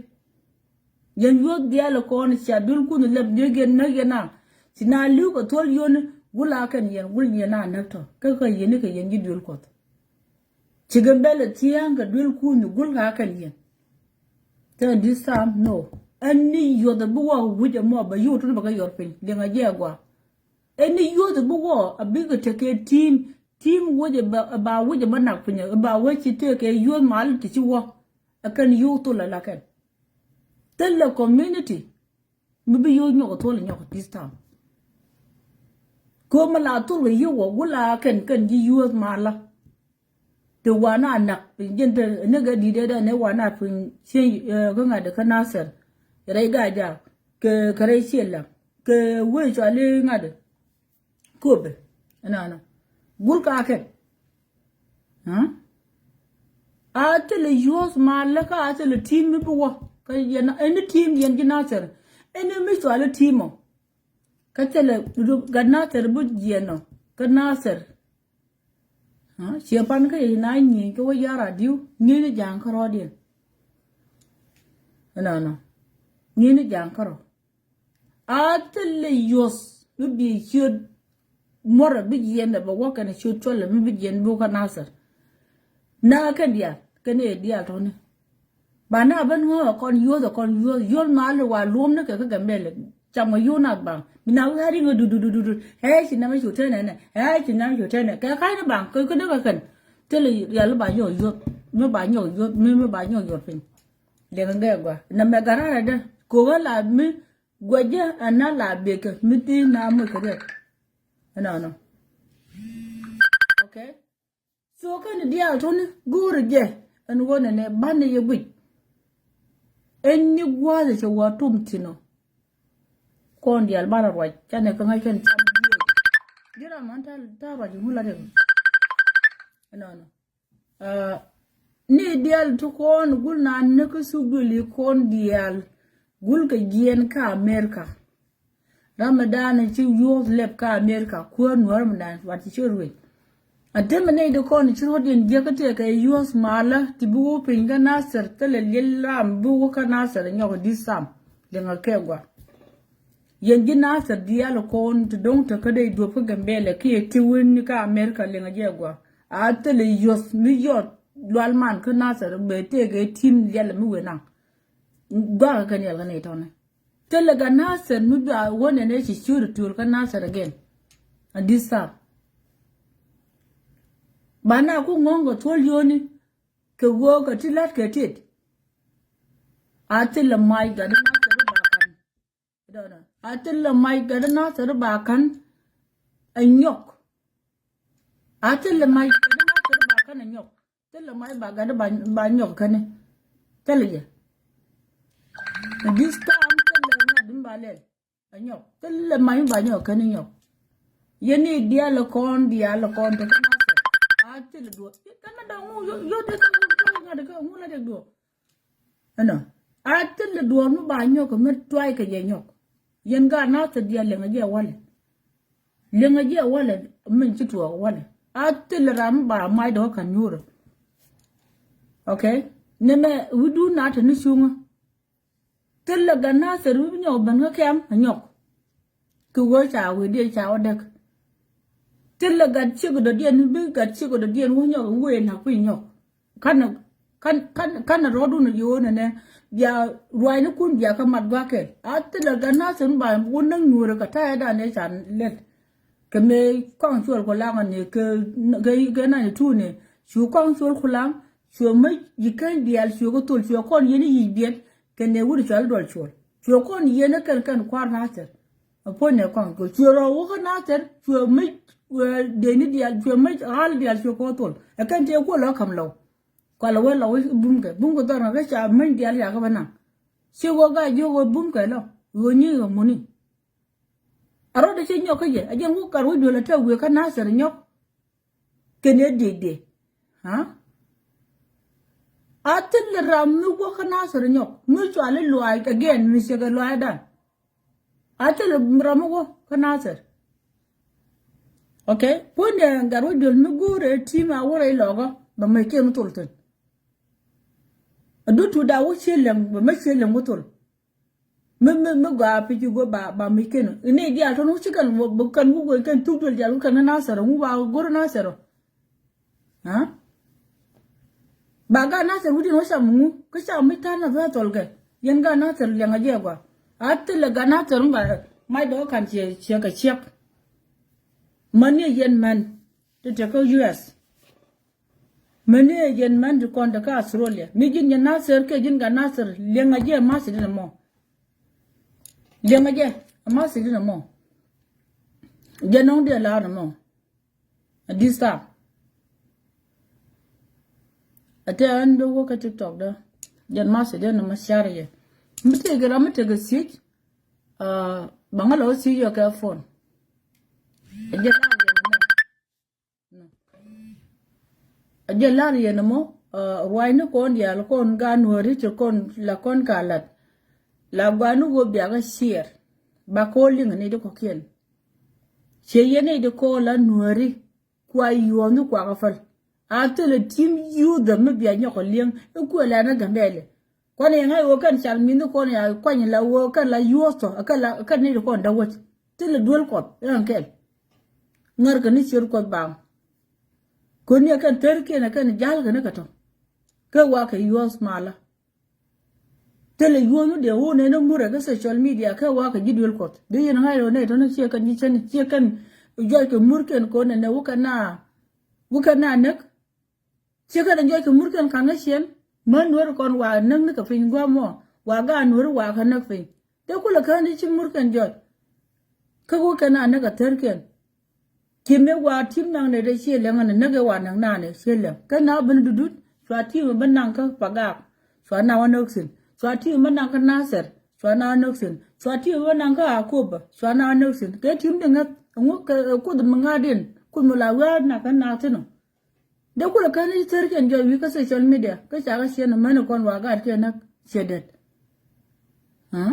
yen yo dia lo ko ni cha dul ku ne leb de gen na gena sina lu ko tol yo ne gula kan yen gul yen na na to ka yen ka yen gi dul ko ci gambele tianga dul ku ne gul ka kan yen ta this time no ani yo da bu wa wuje mo ba yo to ba ga yor pin de nga je gwa ani yo da bu wa a big take team wuje ba wuje ba nak punya ba wace te ke yo mal ti ci wo akan yo to la kan tella community mi bi yo nyo to la nyo this time ko mala to le yo wo gula kan ji yo mala to wana nak pin de ne ga di de ne wana pin ce ga ga da kanasar rai ga ja ke kare ce la ke we jo le ngade ko be ana gul ka ke atel yos malaka atel team mi bo ka yana any team yen ginater any mi so ala teamo ka tele ganater bu yeno ganater siapan ka na ni ko yara diu ni ni jang karo din no ni ni jang karo atel yos bi should more bi yenda ba waka na should tole mi bi yen bu ka nasar na ka dia kene dia to ne ba na ban ho kon yo ma le wa lom na ka gambele cham yo na ba mina ga ri ngo du he chi na ma chu te ne he chi na chu te ne ka kai na bang ko de ka kan te le ya le ba yo me ba me ba yo pin le nga gwa na me gara da ko ga la mi gwaje ana la be ka mi ti na mu ka de no okay so kan dia to ne gure je an wona ne ban ye gwi en ni gwa de che wa tum tino kon dia bana wa chane ka ngai ken cham dira man ta ba ji mula de no ni dial to kon gul na ne ko su guli kon dial gul ka gien ka America Ramadan ci yo lep ka America ko no Ramadan wa ti churwe adem ne de kon ci hodin je ka te ka US mala ti bu pinga nasar tele lillam bu ka nasar nyago disam de nga kegwa yengi nasar dial kon to don to ka de do ga mbele ki ti win ka America le nga jegwa a tele US mi yo lwalman ka nasar be te ga team yalla mi wena gwa ka ne ga ne to ne tele ga nasar mi ba wona ne ci shuru tur ka nasar again adisa bana ku ngongo tol yoni ke wo ka tilat ke tit atil mai ga na sar ba kan dona atil mai ga na sar ba kan anyok atil mai ga na sar ba kan anyok til mai ba ga ba nyok kan tele ye this time tele na dim bale anyok til mai ba nyok kan anyok yeni dia lo kon to atil do kana da mu yo de ka nga de ka mu la de do ano atil do mu ba nyok me twai ka ye nyok yen ga na ta dia le nga je wale min ci to wale atil ram ba mai do kan nyuro okay ne me wudu na ta ni shunga til ga na sa ru nyok ban ka kem nyok ku go cha wi de cha odek til la gat chi go do dien bi gat chi go do dien wo nyok we na ku nyok kan ro du na yo ne ya ruai na kun ya ka mat gwa ke til la ga na sun ba wo nang nyure ka ta da ne chan let ke me kwang chuol ko la ne ke ga na ni tu ne chu kwang chuol ko lang chu me yi kan dial chu go tul chu kon yeni yi biet ke ne wuri chal dol chu kon yene kan kwar na ter apo ne kwang ko chu ro wo ka na ter chu me deni dial chu me hal dial chu ko tol e kan te ko lo kam lo ko lo lo bum ko ta na ga cha me dial ya ka bana si wo ga yo wo bum ka lo wo ni go muni aro de chi nyok ye a jeng ku kar wo do la ta we ka na ser nyok ke ne de ha atil ram nu wo ka na ser nyok mu cha le lo ai again mi se ga lo ai dan atil ram wo ka na ser okay pone ngaro dol mi gore tima wora ilogo ba mai ke mutul tun adu tu da wo chelem ba mai chelem mutul me ga pi go ba mai ke no ne dia to no chikan bo kan go kan tu dol jalu kan na saro mu ba goro na saro ha ba ga na saro di no samu ko sa mai ta na ba tol ga yen ga na saro lenga je gwa atil ga na saro ba mai do kan che ka chek mani yen man to ko US mani yen man to kon ka Australia mi jin ya nasir ke jin ga nasir lenga je ma se dina mo lenga je ma se dina mo je non de la na mo adista ate ando wo ka TikTok da jan ma se dina ma share ye mute ga sit bangalo si yo ka phone ajelar yenamo ruaino kon yal kon ganwari to kon la kon kalat la gwanu go biaga share ba calling ne de kokien che yene de ko la nuari kwa yonu kwa gafal atele tim yu da me bia nyoko lien ku la na gambele kone ngai wo kan chal minu kone ya kwani la wo kan la yoso akala kan ne ko ndawot tele duel ko yankel ngar kan ni chir ko bang kone kan terke na kan jal kan ka to ka wa ka yos mala tele yonu de wo ne no mura ga social media ka wa ka jidwel ko de yen ngai ro ne to na che kan ni chen che kan joy ke murken ko ne wo kana nak che kan joy ke murken kan na chen man nur kon wa nang ka fin gwa mo wa ga nur wa ka nak fin de kula ka ni chin murken joy ka go kana na ka terken kimme wa tim nang ne de che lenga ne ga wa nang na ne che le ka na bin dudut swa ti ban nang ka paga swa na wa nok sin swa ti ban nang ka naser swa na nok sin swa ti ban nang ka akoba swa na nok sin ke tim de ngat ngo ko de mangadin ku mu la wa na ka na tino de kula kan ni terken joy wi ka social media ka cha ga shen man kon wa ga ke nak shedet ha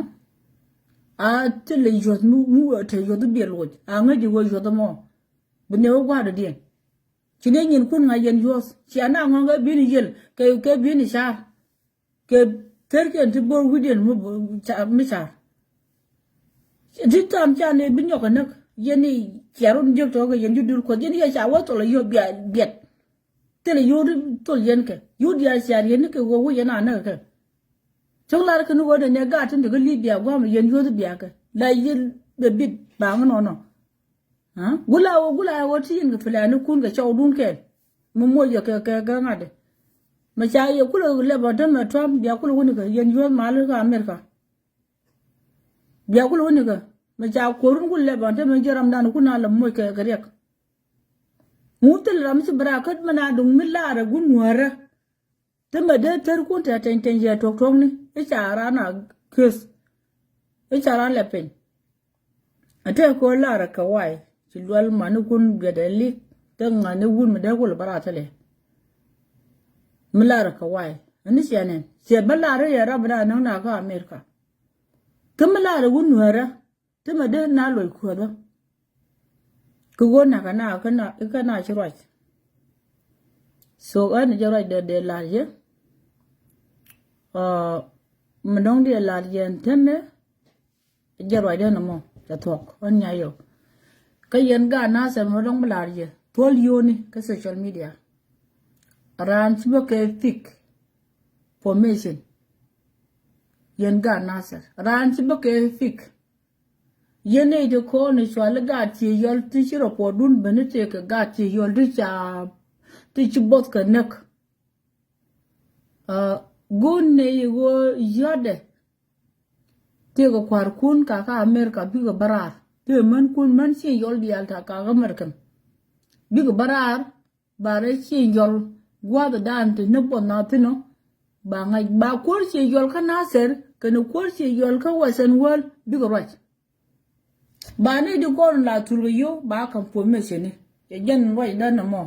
a tele jot mu te jot bi loj a nga di wo jot mo bu ne wa da den ci ne nyin kun nga yen jos ci ana nga bi ni yel ke bi ni sha ke terken ti bor widen mu cha mi sha di tam cha ne bi nyoko nak yeni chiarun jok to ga yen judul ko yen ya cha wa to la yo biet tele yodi tol yen ke yodi ya siar yen ke wo yana na ke chong la ke no wo de ne ga tin de li bia gwa ma yen yodi bia ke la yen be bit ba no ha gula wo ti yen ke fela ne kun ga chaw dun ke mo mo ye ke ga ngade ma cha ye kula le ba de ma tram bia kula woni ke yen yodi ma le ga amerika bia kula woni ke ma cha korun kula ba de ma jaram dan kuna la mo ke ga rek mutul ramsi brakat mana dung milara gunwara tamba de ter kunta ten ya tok ni e chara na kus e chara le pen ate ko lara kawai silwal manu kun gadali tanga ne gun meda ko baratale milara kawai ani sianen se balara ya rabna nan na ka amerika kamilara gunwara tamba de na loy ko da kugona kana chirwach so an jaraj de larje mndong de larje tenne jaraj de no mo ta tok on nyayo kayen ga na se mndong larje tol yoni ka social media ran chibo ke fik formation yen ga na se ran chibo ke fik yene de ko ne swala ga ti yol ti shiro po dun benete ka ga ti yol di cha ti chibot ka nak gun ne yo yode te ko kwar kun ka amerika bi go barar te man kun man si yol di alta ka amerikan bi go barar bare si yol gwa da dan te ne bon na tino ba ngai ba kwar si yol ka naser ka ne kwar si yol ka wasan wal bi go right ba ne di kon la tulu yo ba kan formation ne yen wai dan mo